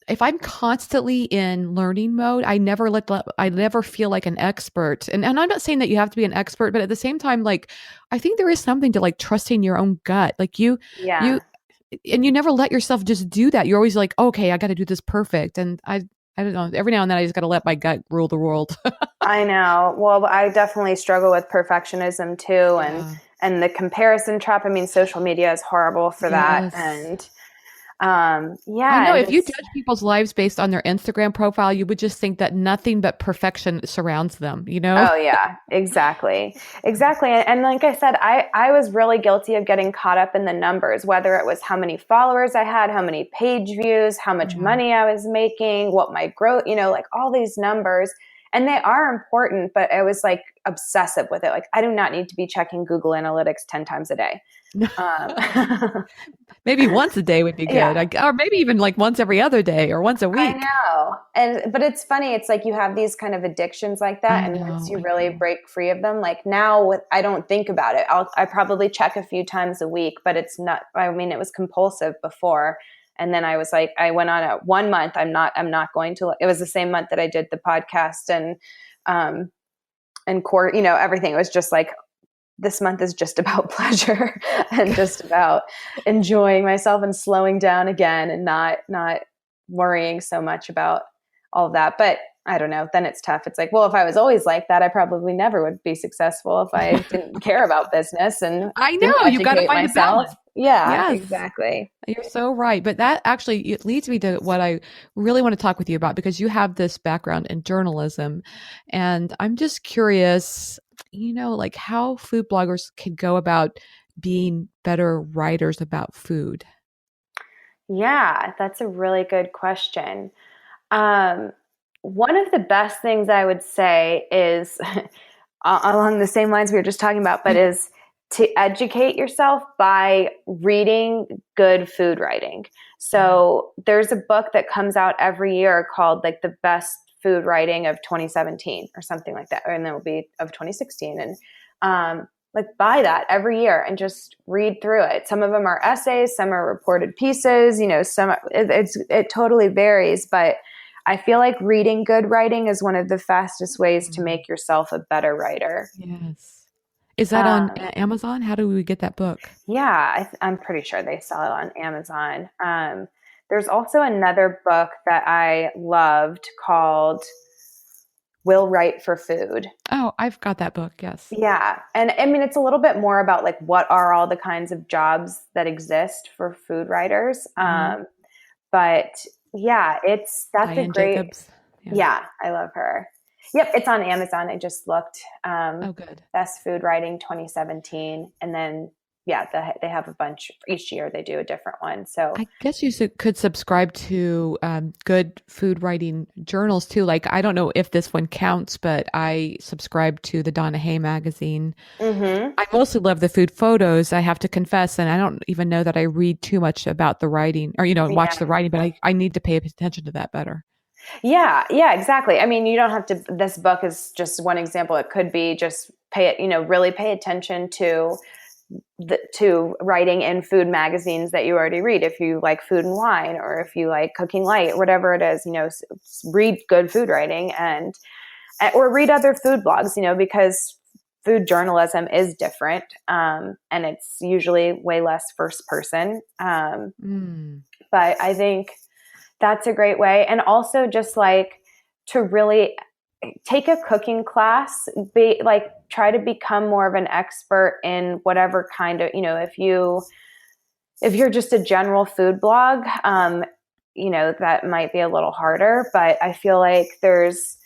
if I'm constantly in learning mode, I never feel like an expert. And I'm not saying that you have to be an expert, but at the same time, like, I think there is something to like trusting your own gut. Like you never let yourself just do that. You're always like, okay, I got to do this perfect. And I don't know. Every now and then I just got to let my gut rule the world. I know. Well, I definitely struggle with perfectionism too. And the comparison trap. I mean, social media is horrible for that. And I know if you judge people's lives based on their Instagram profile, you would just think that nothing but perfection surrounds them, Oh yeah, exactly. And like I said, I was really guilty of getting caught up in the numbers, whether it was how many followers I had, how many page views, how much money I was making, what my growth, like all these numbers. And they are important, but I was like obsessive with it. Like I do not need to be checking Google Analytics 10 times a day. Maybe once a day would be good, or maybe even like once every other day or once a week. I know. But it's funny. It's like you have these kind of addictions like that. Once you really break free of them, like now I don't think about it. I probably check a few times a week, but it's not, it was compulsive before. And then I was like, I went on a 1 month. I'm not going to, it was the same month that I did the podcast and everything. It was just like, this month is just about pleasure and just about enjoying myself and slowing down again and not worrying so much about all of that. But I don't know, then it's tough. It's like, well, if I was always like that, I probably never would be successful if I didn't care about business. And I know you've got to find a balance. Yeah, yes. Exactly. You're so right. But that actually, it leads me to what I really want to talk with you about, because you have this background in journalism. And I'm just curious, like how food bloggers can go about being better writers about food. Yeah, that's a really good question. One of the best things I would say is along the same lines we were just talking about, but is to educate yourself by reading good food writing. So there's a book that comes out every year called like the best food writing of 2017 or something like that. And then it will be of 2016. And like buy that every year and just read through it. Some of them are essays, some are reported pieces, it totally varies, but I feel like reading good writing is one of the fastest ways to make yourself a better writer. Yes. Is that on Amazon? How do we get that book? Yeah, I'm pretty sure they sell it on Amazon. There's also another book that I loved called Will Write for Food. Oh, I've got that book. Yes. Yeah. And I mean, it's a little bit more about like, what are all the kinds of jobs that exist for food writers? But yeah, that's Diane a great, Jacobs. Yeah, I love her. Yep. It's on Amazon. I just looked, Oh, good. Best Food Writing 2017. And then, yeah, they have a bunch each year. They do a different one. So I guess you could subscribe to good food writing journals too. Like, I don't know if this one counts, but I subscribe to the Donna Hay magazine. I mostly love the food photos, I have to confess. And I don't even know that I read too much about the writing or, watch the writing, but I need to pay attention to that better. Yeah, exactly. I mean, you don't have to, this book is just one example. It could be just really pay attention to writing in food magazines that you already read. If you like Food and Wine, or if you like Cooking Light, whatever it is, read good food writing or read other food blogs, because food journalism is different. And it's usually way less first person. But I think that's a great way. And also just like to really take a cooking class, try to become more of an expert in whatever kind of, if you're just a general food blog, that might be a little harder, but I feel like there's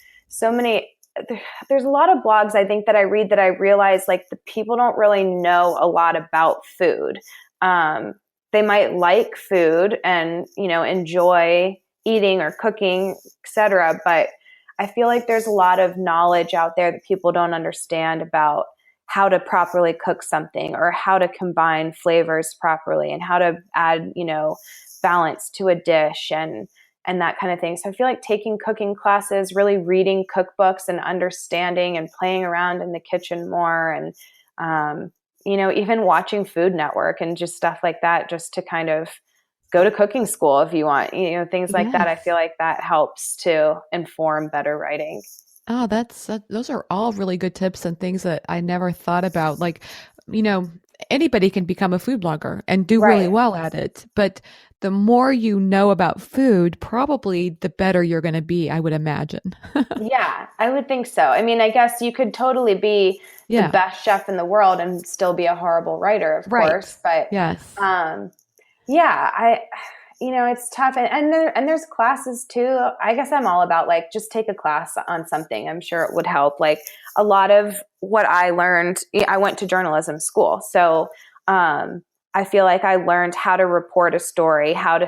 a lot of blogs I think that I read that I realize like the people don't really know a lot about food. They might like food and, enjoy eating or cooking, etc. But I feel like there's a lot of knowledge out there that people don't understand about how to properly cook something or how to combine flavors properly and how to add, balance to a dish and that kind of thing. So I feel like taking cooking classes, really reading cookbooks and understanding and playing around in the kitchen more and, even watching Food Network and just stuff like that, just to kind of go to cooking school if you want, things like that. I feel like that helps to inform better writing. Oh, those are all really good tips and things that I never thought about. Like, anybody can become a food blogger and do really well at it. But the more you know about food, probably the better you're going to be, I would imagine. Yeah, I would think so. I mean, I guess you could totally be the best chef in the world and still be a horrible writer, of course. But yes. It's tough. And there's classes too. I guess I'm all about like, just take a class on something. I'm sure it would help. Like a lot of what I learned, I went to journalism school. So, I feel like I learned how to report a story, how to,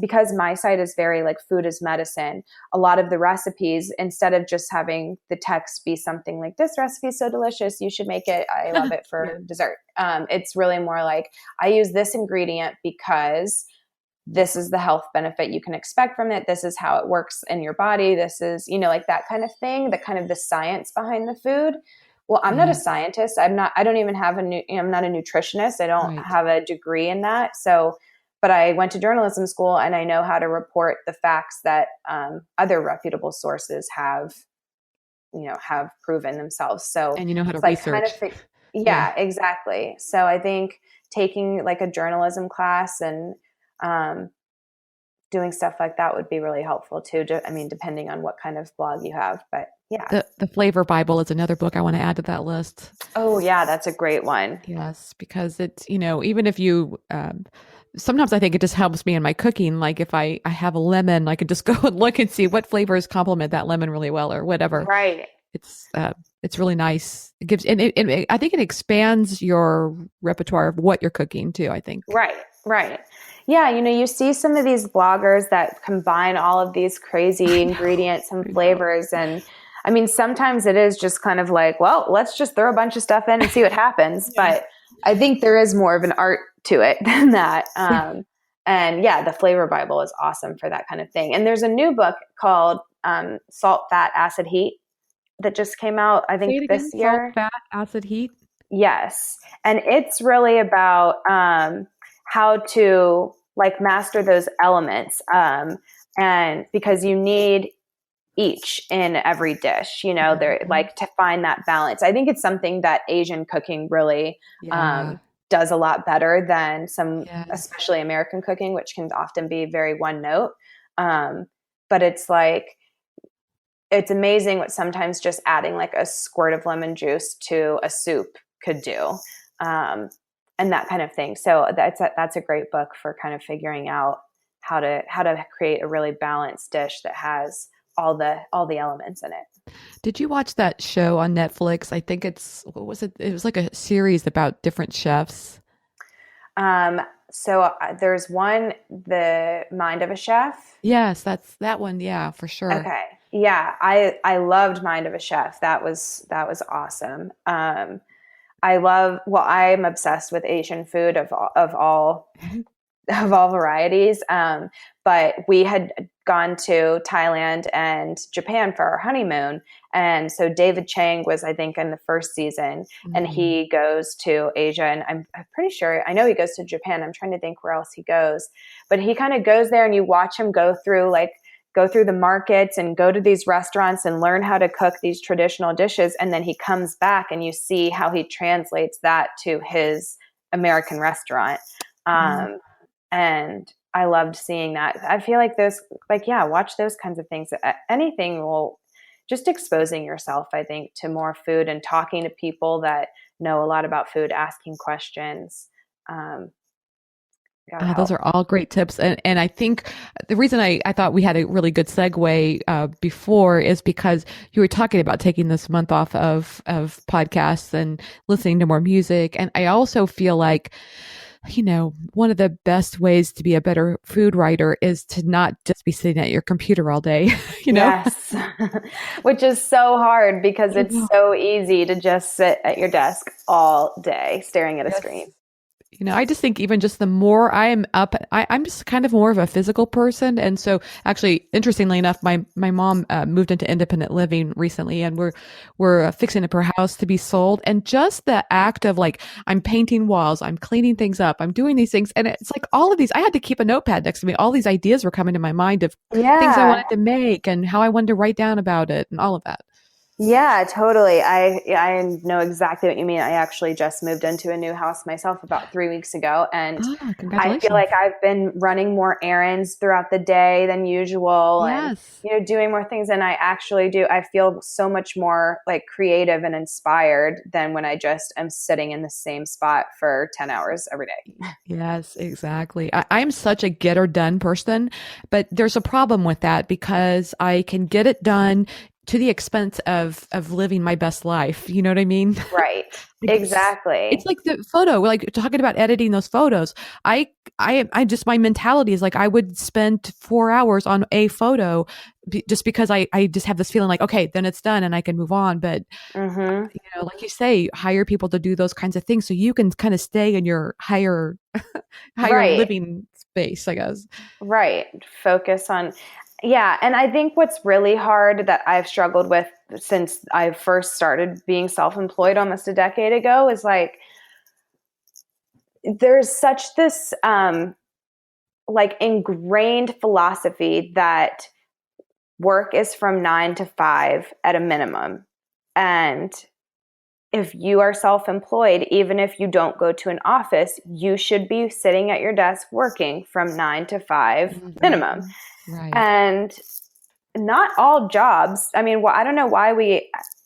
because my site is very like food is medicine, a lot of the recipes, instead of just having the text be something like this recipe is so delicious, you should make it, I love it for dessert. It's really more like I use this ingredient because this is the health benefit you can expect from it. This is how it works in your body. This is, like that kind of thing, the science behind the food. Well, I'm not a scientist. I'm not a nutritionist. I don't have a degree in that. So, but I went to journalism school and I know how to report the facts that other reputable sources have proven themselves. So, and you know how to research. Exactly. So I think taking like a journalism class and doing stuff like that would be really helpful too. Depending on what kind of blog you have, but yeah. The Flavor Bible is another book I want to add to that list. Oh yeah, that's a great one. Yes, because it's, even if you, sometimes I think it just helps me in my cooking. Like if I have a lemon, I can just go and look and see what flavors complement that lemon really well or whatever. Right. It's really nice. It gives, and I think it expands your repertoire of what you're cooking too, I think. Right. Yeah, you see some of these bloggers that combine all of these crazy ingredients and flavors. And I mean, sometimes it is just kind of like, well, let's just throw a bunch of stuff in and see what happens. But I think there is more of an art to it than that. And yeah, the Flavor Bible is awesome for that kind of thing. And there's a new book called Salt, Fat, Acid, Heat that just came out, I Say it think, this again. Salt, year. fat, acid, heat. Yes. And it's really about how to like master those elements. And because you need each in every dish, they're like to find that balance. I think it's something that Asian cooking really does a lot better than especially American cooking, which can often be very one note. But it's like, it's amazing what sometimes just adding like a squirt of lemon juice to a soup could do. And that kind of thing. So that's a great book for kind of figuring out how to create a really balanced dish that has all the elements in it. Did you watch that show on Netflix? I think what was it? It was like a series about different chefs. So there's one, The Mind of a Chef. Yes, that's that one. Yeah, for sure. Okay. Yeah. I loved Mind of a Chef. That was awesome. I'm obsessed with Asian food of all varieties. But we had gone to Thailand and Japan for our honeymoon. And so David Chang was, I think, in the first season, and he goes to Asia, and I'm pretty sure, I know he goes to Japan. I'm trying to think where else he goes, but he kind of goes there and you watch him go through the markets and go to these restaurants and learn how to cook these traditional dishes. And then he comes back and you see how he translates that to his American restaurant. And I loved seeing that. I feel like watch those kinds of things. Anything will just exposing yourself, I think, to more food and talking to people that know a lot about food, asking questions. Those are all great tips. And I think the reason I thought we had a really good segue before is because you were talking about taking this month off of podcasts and listening to more music. And I also feel like, one of the best ways to be a better food writer is to not just be sitting at your computer all day, Yes. Which is so hard because it's so easy to just sit at your desk all day staring at a screen. I just think even just the more I am up, I'm just kind of more of a physical person. And so actually, interestingly enough, my mom moved into independent living recently, and we're fixing up her house to be sold. And just the act of like, I'm painting walls, I'm cleaning things up, I'm doing these things. And it's like all of these, I had to keep a notepad next to me. All these ideas were coming to my mind of things I wanted to make and how I wanted to write down about it and all of that. Yeah, totally. I know exactly what you mean. I actually just moved into a new house myself about 3 weeks ago. And I feel like I've been running more errands throughout the day than usual and, doing more things. And I actually I feel so much more like creative and inspired than when I just am sitting in the same spot for 10 hours every day. Yes, exactly. I'm such a get or done person, but there's a problem with that because I can get it done to the expense of living my best life. You know what I mean? Right. Exactly. It's like the photo, like talking about editing those photos. I just, my mentality is like, I would spend 4 hours on a photo just because I just have this feeling like, okay, then it's done and I can move on. But, like you say, hire people to do those kinds of things so you can kind of stay in your higher living space, I guess. Right. Focus on, and I think what's really hard that I've struggled with since I first started being self-employed almost a decade ago is like, there's such this like ingrained philosophy that work is from 9 to 5 at a minimum. And if you are self-employed, even if you don't go to an office, you should be sitting at your desk working from 9 to 5 minimum. Right. And not all jobs. I mean, I don't know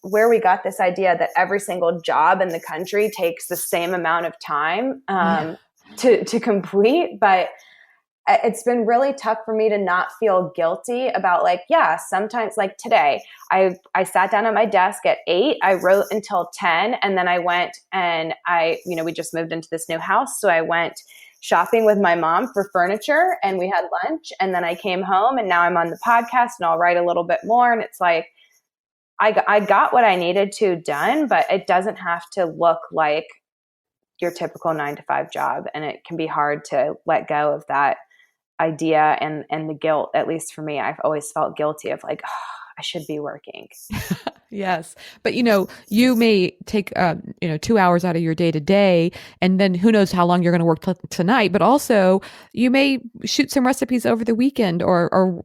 where we got this idea that every single job in the country takes the same amount of time to complete. But it's been really tough for me to not feel guilty about sometimes like today, I sat down at my desk at 8, I wrote until 10, and then I went and we just moved into this new house. So I went shopping with my mom for furniture and we had lunch, and then I came home and now I'm on the podcast and I'll write a little bit more. And it's like, I got what I needed to done, but it doesn't have to look like your typical 9 to 5 job. And it can be hard to let go of that idea and the guilt, at least for me. I've always felt guilty of like, oh, I should be working. Yes. But you may take 2 hours out of your day to day, and then who knows how long you're going to work tonight, but also you may shoot some recipes over the weekend or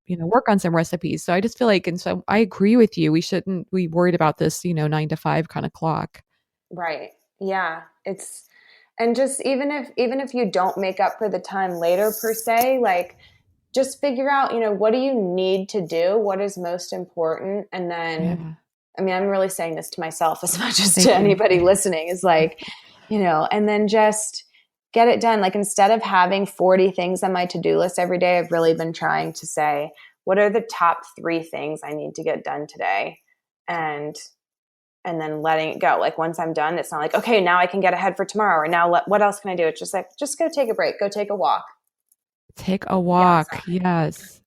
work on some recipes. So I just feel like, and so I agree with you. We shouldn't be worried about this, 9 to 5 kind of clock. Right. Yeah. And just even if you don't make up for the time later per se, like just figure out, what do you need to do? What is most important? And then, Yeah. I mean, I'm really saying this to myself as much as Thank to you. anybody listening, is like, and then just get it done. Like instead of having 40 things on my to-do list every day, I've really been trying to say, what are the top 3 things I need to get done today? And then letting it go. Like once I'm done, it's not like, okay, now I can get ahead for tomorrow. Or now what else can I do? It's just like, just go take a break, go take a walk. Take a walk. Yes.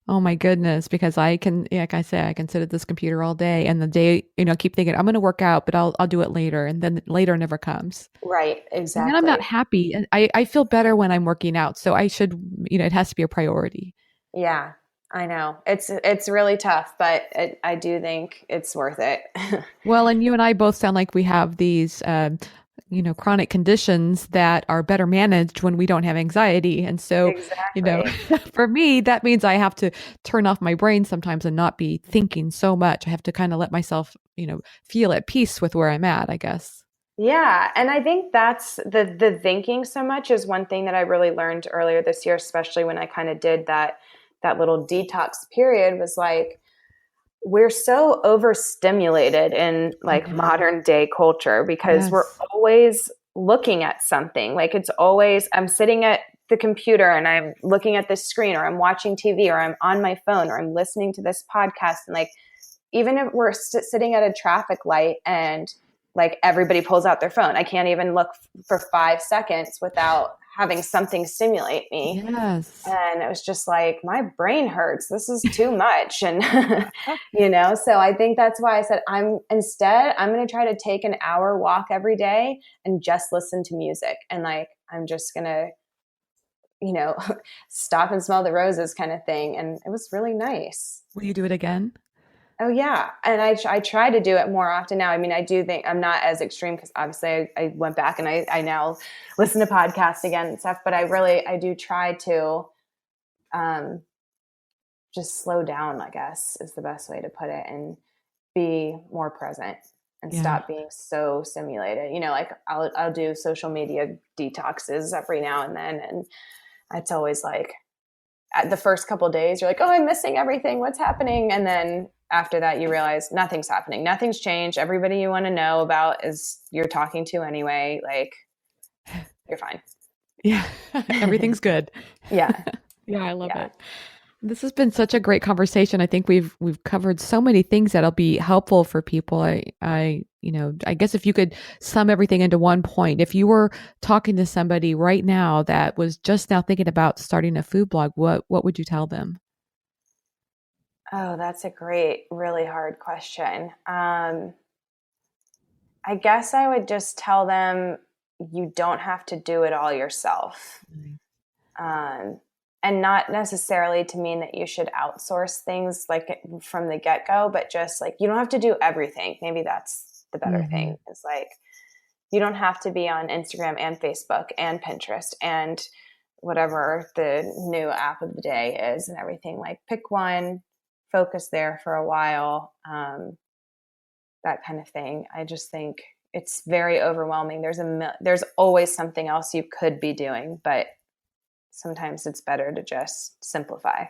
Oh my goodness, because I can, like I say, I can sit at this computer all day, and the day, keep thinking I'm going to work out, but I'll do it later, and then later never comes. Right. And then I'm not Exactly. happy, and I feel better when I'm working out. So I should, it has to be a priority. Yeah, I know. It's really tough, but I do think it's worth it. Well, and you and I both sound like we have these, chronic conditions that are better managed when we don't have anxiety. And so, Exactly. for me, that means I have to turn off my brain sometimes and not be thinking so much. I have to kind of let myself, feel at peace with where I'm at, I guess. Yeah, and I think that's the thinking so much is one thing that I really learned earlier this year, especially when I kind of did that little detox period, was like we're so overstimulated in I like know. modern day culture because we're Yes. always looking at something. Like it's always, I'm sitting at the computer and I'm looking at this screen, or I'm watching TV, or I'm on my phone, or I'm listening to this podcast. And like, even if we're sitting at a traffic light and like everybody pulls out their phone, I can't even look for 5 seconds without having something stimulate me. Yes. And it was just like, my brain hurts. This is too much. And, so I think that's why I said, I'm going to try to take an hour walk every day and just listen to music. And like, I'm just going to, stop and smell the roses kind of thing. And it was really nice. Will you do it again? Oh yeah. And I try to do it more often now. I mean, I do think I'm not as extreme because obviously I went back and I now listen to podcasts again and stuff, but I do try to, just slow down, I guess is the best way to put it, and be more present and Yeah. stop being so stimulated. Like I'll do social media detoxes every now and then. And it's always like at the first couple of days, you're like, oh, I'm missing everything. What's happening? And then after that, you realize nothing's happening. Nothing's changed. Everybody you want to know about is you're talking to anyway. Like you're fine. Yeah. Everything's good. Yeah. Yeah, I love Yeah. it. This has been such a great conversation. I think we've covered so many things that'll be helpful for people. I guess if you could sum everything into one point, if you were talking to somebody right now that was just now thinking about starting a food blog, what would you tell them? Oh, that's a great, really hard question. I guess I would just tell them you don't have to do it all yourself. Um, and not necessarily to mean that you should outsource things like from the get-go, but just like you don't have to do everything. Maybe that's the better Mm-hmm. thing. It's like you don't have to be on Instagram and Facebook and Pinterest and whatever the new app of the day is and everything. Like pick one, focus there for a while, that kind of thing. I just think it's very overwhelming. There's always something else you could be doing, but sometimes it's better to just simplify.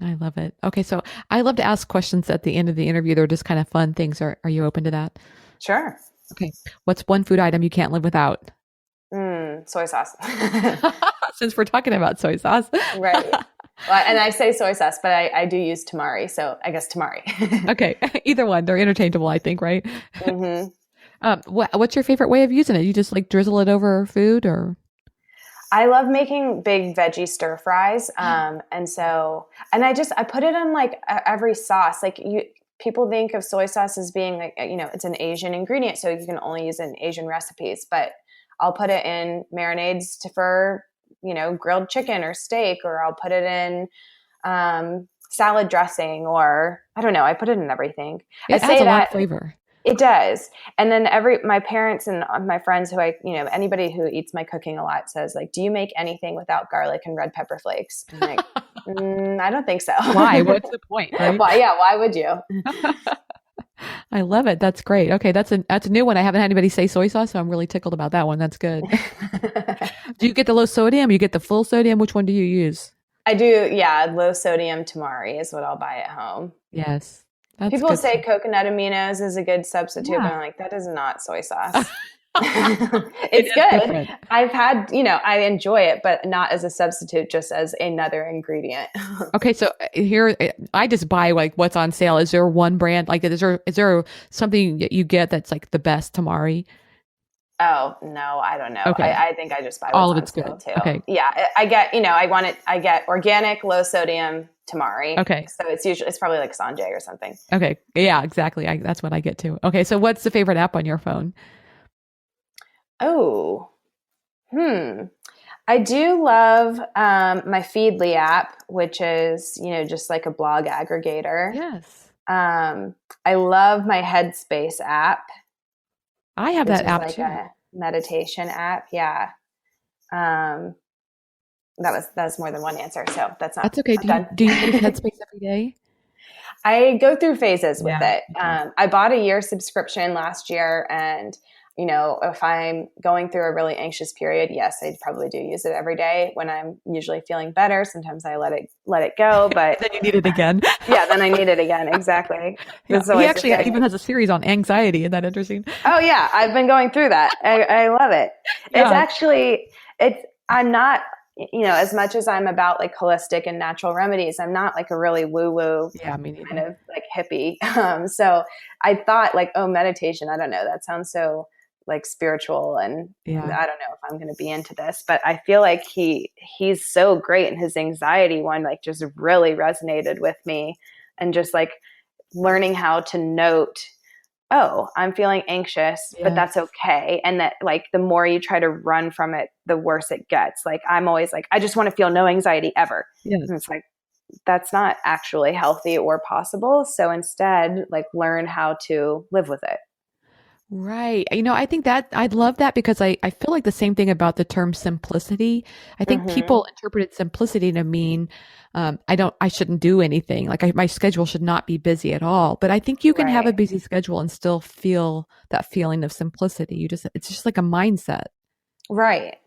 I love it. Okay, so I love to ask questions at the end of the interview. They're just kind of fun things. Are you open to that? Sure. Okay. What's one food item you can't live without? Soy sauce. Since we're talking about soy sauce. Right. Well, and I say soy sauce, but I do use tamari. So I guess tamari. Okay. Either one. They're interchangeable, I think, right? hmm What's your favorite way of using it? You just like drizzle it over food or? I love making big veggie stir fries. And I put it on like every sauce. Like people think of soy sauce as being like, it's an Asian ingredient. So you can only use it in Asian recipes, but I'll put it in marinades for grilled chicken or steak, or I'll put it in salad dressing, or I don't know. I put it in everything. It adds a lot of flavor. It does. And then my parents and my friends who anybody who eats my cooking a lot says, like, do you make anything without garlic and red pepper flakes? I'm like, I don't think so. Why? What's the point? Right? Why would you? I love it. That's great. Okay. That's a new one. I haven't had anybody say soy sauce, so I'm really tickled about that one. That's good. Do you get the low sodium? You get the full sodium? Which one do you use? I do. Yeah. Low sodium tamari is what I'll buy at home. Yes. People say coconut aminos is a good substitute, but I'm like, that is not soy sauce. It's good. Different. I've had, I enjoy it, but not as a substitute, just as another ingredient. Okay. So here, I just buy like what's on sale. Is there one brand? Like, is there something that you get that's like the best tamari? Oh, no, I don't know. Okay. I think I just buy all of it's good too. Okay. Yeah. I get, I get organic, low sodium tamari. Okay. So it's probably like Sanjay or something. Okay. Yeah, exactly. That's what I get too. Okay. So what's the favorite app on your phone? Oh, I do love my Feedly app, which is, just like a blog aggregator. Yes. I love my Headspace app. I have that app like too. A meditation app. Yeah. That's more than one answer. So that's okay. Do you use Headspace every day? I go through phases with it. I bought a year subscription last year, and if I'm going through a really anxious period, yes, I probably do use it every day. When I'm usually feeling better, sometimes I let it go, but then you need it again. Yeah, then I need it again. Exactly. Yeah. He actually even has a series on anxiety. Isn't that interesting? Oh yeah, I've been going through that. I love it. Yeah. I'm not, as much as I'm about like holistic and natural remedies, I'm not like a really woo-woo kind of like hippie. So I thought like, meditation, I don't know, that sounds so like spiritual, and I don't know if I'm going to be into this, but I feel like he's so great, and his anxiety one like just really resonated with me, and just like learning how to note, oh, I'm feeling anxious, but that's okay. And that like the more you try to run from it, the worse it gets. Like I'm always like, I just want to feel no anxiety ever. Yes. And it's like, that's not actually healthy or possible. So instead, like learn how to live with it. Right. I think that I'd love that, because I feel like the same thing about the term simplicity. I think people interpreted simplicity to mean I shouldn't do anything. Like my schedule should not be busy at all. But I think you can have a busy schedule and still feel that feeling of simplicity. It's just like a mindset. Right.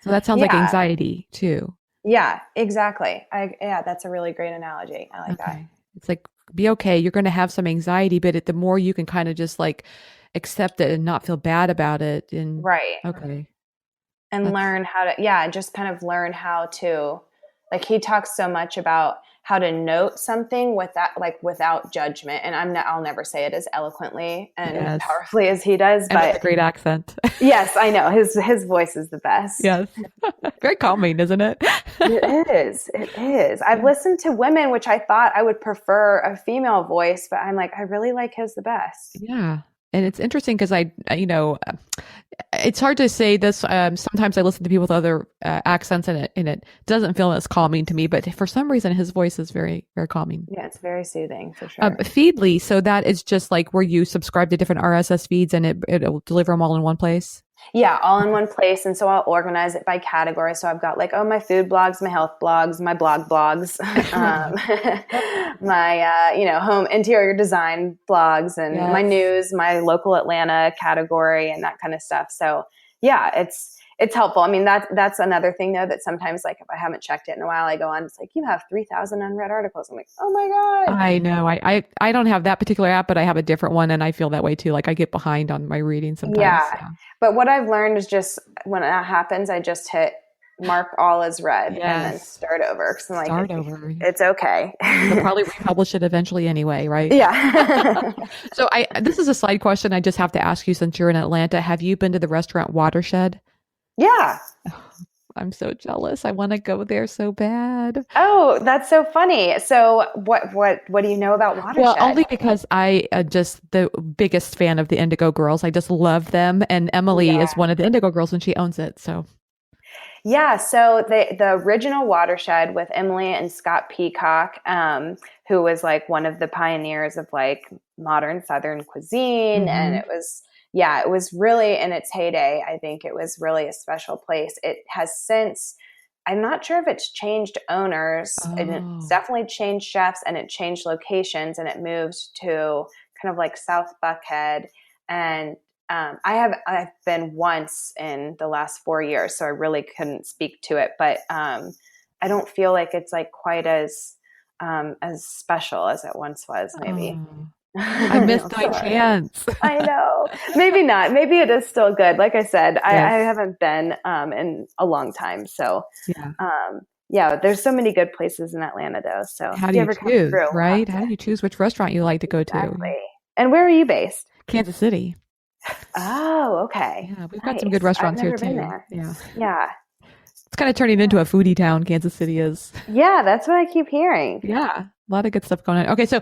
So that sounds like anxiety too. Yeah, exactly. That's a really great analogy. I like that. It's like, be okay. You're going to have some anxiety, but the more you can kind of just like accept it and not feel bad about it. And okay. And learn how to, just kind of learn how to, like he talks so much about how to note something without judgment. And I'll never say it as eloquently and powerfully as he does, but with a great accent. Yes, I know. His voice is the best. Yes. Very calming, isn't it? It is. I've listened to women, which I thought I would prefer a female voice, but I'm like, I really like his the best. Yeah. And it's interesting because it's hard to say this. Sometimes I listen to people with other accents, and it doesn't feel as calming to me. But for some reason, his voice is very, very calming. Yeah, it's very soothing for sure. Feedly, so that is just like where you subscribe to different RSS feeds, and it'll deliver them all in one place. Yeah, all in one place. And so I'll organize it by category. So I've got like, my food blogs, my health blogs, my blog blogs, my, home interior design blogs, and my news, my local Atlanta category, and that kind of stuff. So yeah, it's helpful. I mean, that's another thing though, that sometimes like if I haven't checked it in a while, I go on, it's like, you have 3,000 unread articles. I'm like, oh my God. I know. I don't have that particular app, but I have a different one, and I feel that way too. Like I get behind on my reading sometimes. Yeah. But what I've learned is just when that happens, I just hit mark all as read and then start over. Cause I'm like, over. It's okay. They'll probably republish it eventually anyway, right? Yeah. So this is a side question I just have to ask you, since you're in Atlanta. Have you been to the restaurant Watershed? Yeah. I'm so jealous. I want to go there so bad. Oh, that's so funny. So what do you know about Watershed? Well, only because I just the biggest fan of the Indigo Girls. I just love them. And Emily is one of the Indigo Girls, and she owns it. So Yeah, so the original Watershed with Emily and Scott Peacock, who was like one of the pioneers of like modern Southern cuisine, and Mm-hmm. it was really in its heyday. I think it was really a special place. It has since, I'm not sure if it's changed owners, and it's Oh. definitely changed chefs, and it changed locations, and it moved to kind of like South Buckhead, and I've been once in the last 4 years, so I really couldn't speak to it. But I don't feel like it's like quite as special as it once was. Maybe Oh. I I know, missed my sorry. chance. I know. Maybe not. Maybe it is still good. Like I said, I Yes. haven't been in a long time, so Yeah. yeah. There's so many good places in Atlanta, though. So How if do you you ever come choose, through, we'll have right? to. How do you choose which restaurant you like to go to? Exactly. And where are you based? Kansas City. Oh, okay. Yeah, we've got some good Nice. I've restaurants here never been too. there. Yeah. Yeah. It's kind of turning into a foodie town, Kansas City is. Yeah, that's what I keep hearing. Yeah, a lot of good stuff going on. Okay, so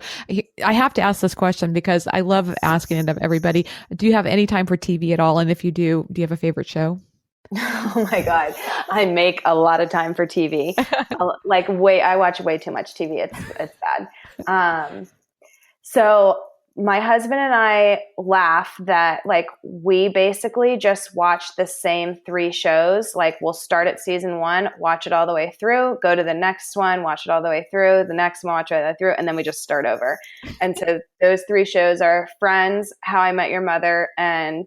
I have to ask this question because I love asking it of everybody. Do you have any time for TV at all? And if you do you have a favorite show? Oh my God. I make a lot of time for TV. I watch way too much TV. It's bad. So my husband and I laugh that like we basically just watch the same three shows. Like we'll start at season one, watch it all the way through, go to the next one, watch it all the way through, the next one, watch it all the way through, and then we just start over. And so those three shows are Friends, How I Met Your Mother, and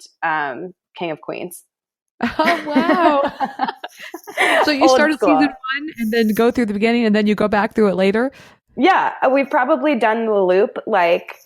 King of Queens. Oh, wow. So you Old started season school. one and then go through the beginning and then you go back through it later? Yeah, we've probably done the loop like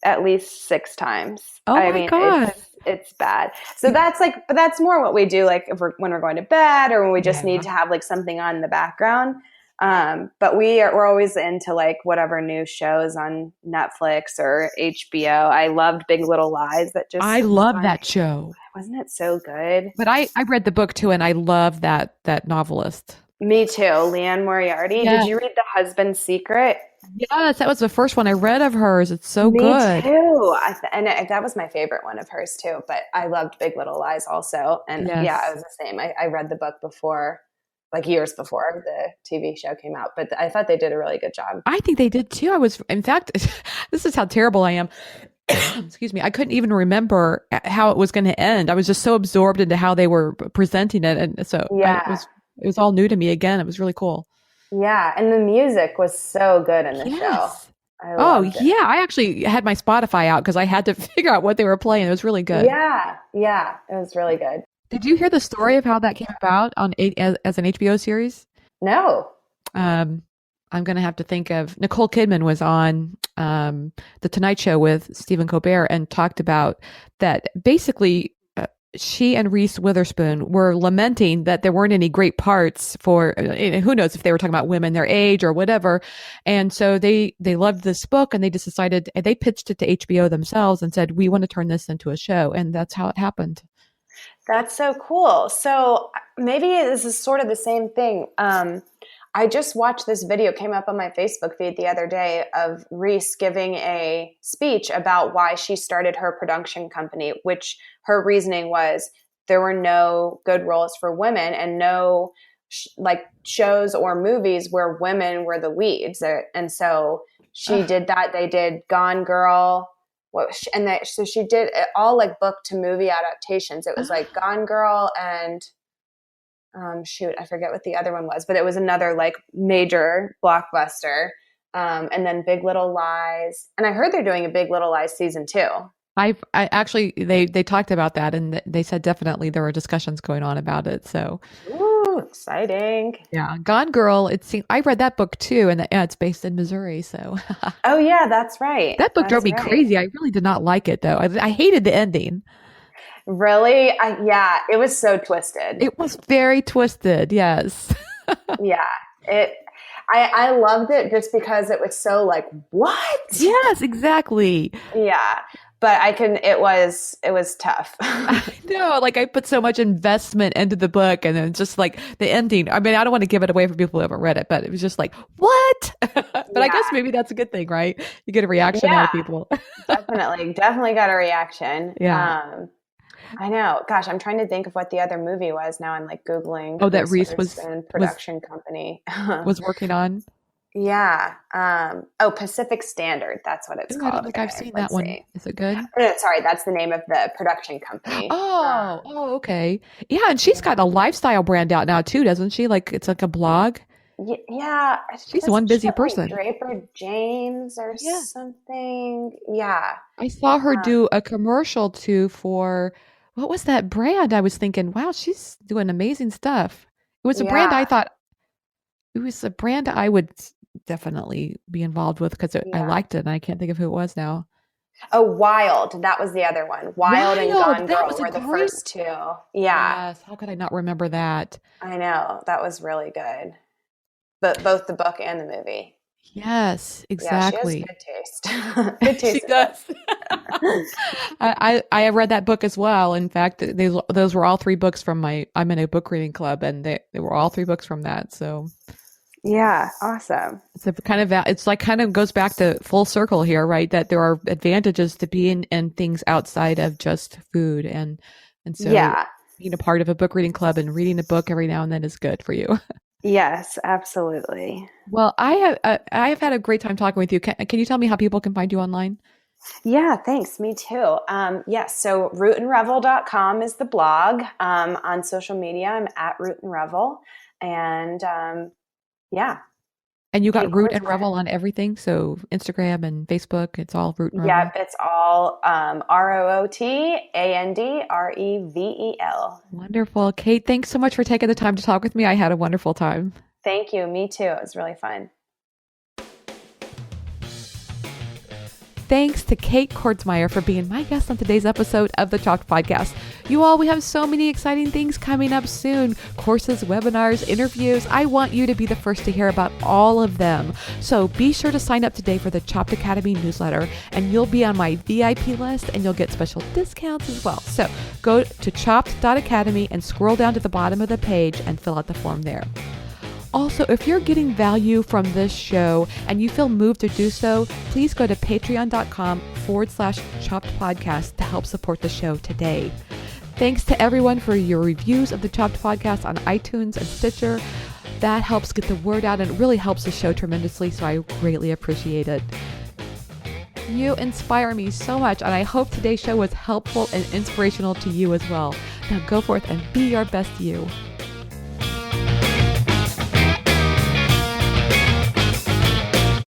at least 6 times. Oh I my mean, God. it's bad. So that's like, but that's more what we do, like if when we're going to bed or when we just need Yeah. to have like something on in the background. But we're always into like whatever new shows on Netflix or HBO. I loved Big Little Lies. That I just was love on. that show. Wasn't it so good? But I read the book too and I love that novelist. Me too. Leanne Moriarty. Did Yeah. you read The Husband's Secret? Yes, that was the first one I read of hers. It's so Me good. too. That was my favorite one of hers too. But I loved Big Little Lies also. And yeah, I Yes. was the same. I read the book before, like years before the TV show came out. But I thought they did a really good job. I think they did too. In fact, this is how terrible I am. Excuse me. I couldn't even remember how it was going to end. I was just so absorbed into how they were presenting it. And so Yeah. it was all new to me again. It was really cool. Yeah. And the music was so good in the show. Yes. I Oh, loved it. yeah. I actually had my Spotify out because I had to figure out what they were playing. It was really good. Yeah. Yeah. It was really good. Did you hear the story of how that came about as an HBO series? No. I'm going to have to think of Nicole Kidman was on The Tonight Show with Stephen Colbert and talked about that basically she and Reese Witherspoon were lamenting that there weren't any great parts for who knows if they were talking about women their age or whatever. And so they loved this book and they just decided they pitched it to HBO themselves and said, we want to turn this into a show. And that's how it happened. That's so cool. So maybe this is sort of the same thing. I just watched this video, came up on my Facebook feed the other day of Reese giving a speech about why she started her production company, which her reasoning was there were no good roles for women and no like shows or movies where women were the leads. And so she did that. They did Gone Girl. So she did it all like book to movie adaptations. It was like Gone Girl and I forget what the other one was, but it was another like major blockbuster. And then Big Little Lies. And I heard they're doing a Big Little Lies season 2. I actually they talked about that and they said definitely there were discussions going on about it. So, ooh, exciting! yeah, Gone Girl. I read that book too, and it's based in Missouri. So, Oh yeah, that's right. that book drove That's me right. crazy. I really did not like it though. I hated the ending. Really? Yeah, it was so twisted. It was very twisted. Yes. Yeah, I loved it just because it was so like what? Yes, exactly. Yeah, but it was tough. I know, like I put so much investment into the book and then just like the ending. I mean, I don't want to give it away for people who haven't read it, but it was just like, what? But I guess maybe that's a good thing, right? You get a reaction out of people. Definitely got a reaction. Yeah. I know. Gosh, I'm trying to think of what the other movie was. Now I'm like Googling Oh, that Reese Reese Witherspoon production company. was working on. Yeah. Pacific Standard. That's what it's Ooh, I don't called. think I've Okay. seen that Let's one. see. Is it good? No, sorry. That's the name of the production company. Okay. Yeah, and she's got a lifestyle brand out now too, doesn't she? Like it's like a blog. Yeah. She's one Doesn't she busy have like person. Draper James or Yeah. something? Yeah. I saw her Um, do a commercial too for what was that brand? I was thinking, wow, she's doing amazing stuff. It was a brand I yeah. thought it was a brand I would definitely be involved with because I Yeah. liked it and I can't think of who it was now. Oh, Wild. That was the other one. Wild and Wild, Gone that Girl was a were the great. first two. Yeah. Yes, how could I not remember that? I know. That was really good. But both the book and the movie. Yes, Yeah, she has exactly. good taste. Good She taste in does. books. I have read that book as well. In fact, those were all three books from I'm in a book reading club, and they were all three books from that. So Yeah, awesome. it's a kind of it's like kind of goes back to full circle here, right? That there are advantages to being in things outside of just food, and so Yeah. being a part of a book reading club and reading a book every now and then is good for you. Yes, absolutely. Well, I have had a great time talking with you. Can you tell me how people can find you online? Yeah, thanks. Me too. Yes, so rootandrevel.com is the blog. On social media, I'm at Root and Revel. And yeah, And you Kate got Root and Kordsmeier. Revel on everything, so Instagram and Facebook, it's all Root and Yep, Revel. it's all ROOTANDREVEL. Wonderful. Kate, thanks so much for taking the time to talk with me. I had a wonderful time. Thank you. Me too. It was really fun. Thanks to Kate Kordsmeier for being my guest on today's episode of the Chopped Podcast. You all, we have so many exciting things coming up soon. Courses, webinars, interviews. I want you to be the first to hear about all of them. So be sure to sign up today for the Chopped Academy newsletter, and you'll be on my VIP list and you'll get special discounts as well. So go to chopped.academy and scroll down to the bottom of the page and fill out the form there. Also, if you're getting value from this show and you feel moved to do so, please go to patreon.com/chopped podcast to help support the show today. Thanks to everyone for your reviews of the Chopped Podcast on iTunes and Stitcher. That helps get the word out and it really helps the show tremendously, so I greatly appreciate it. You inspire me so much, and I hope today's show was helpful and inspirational to you as well. Now go forth and be your best you.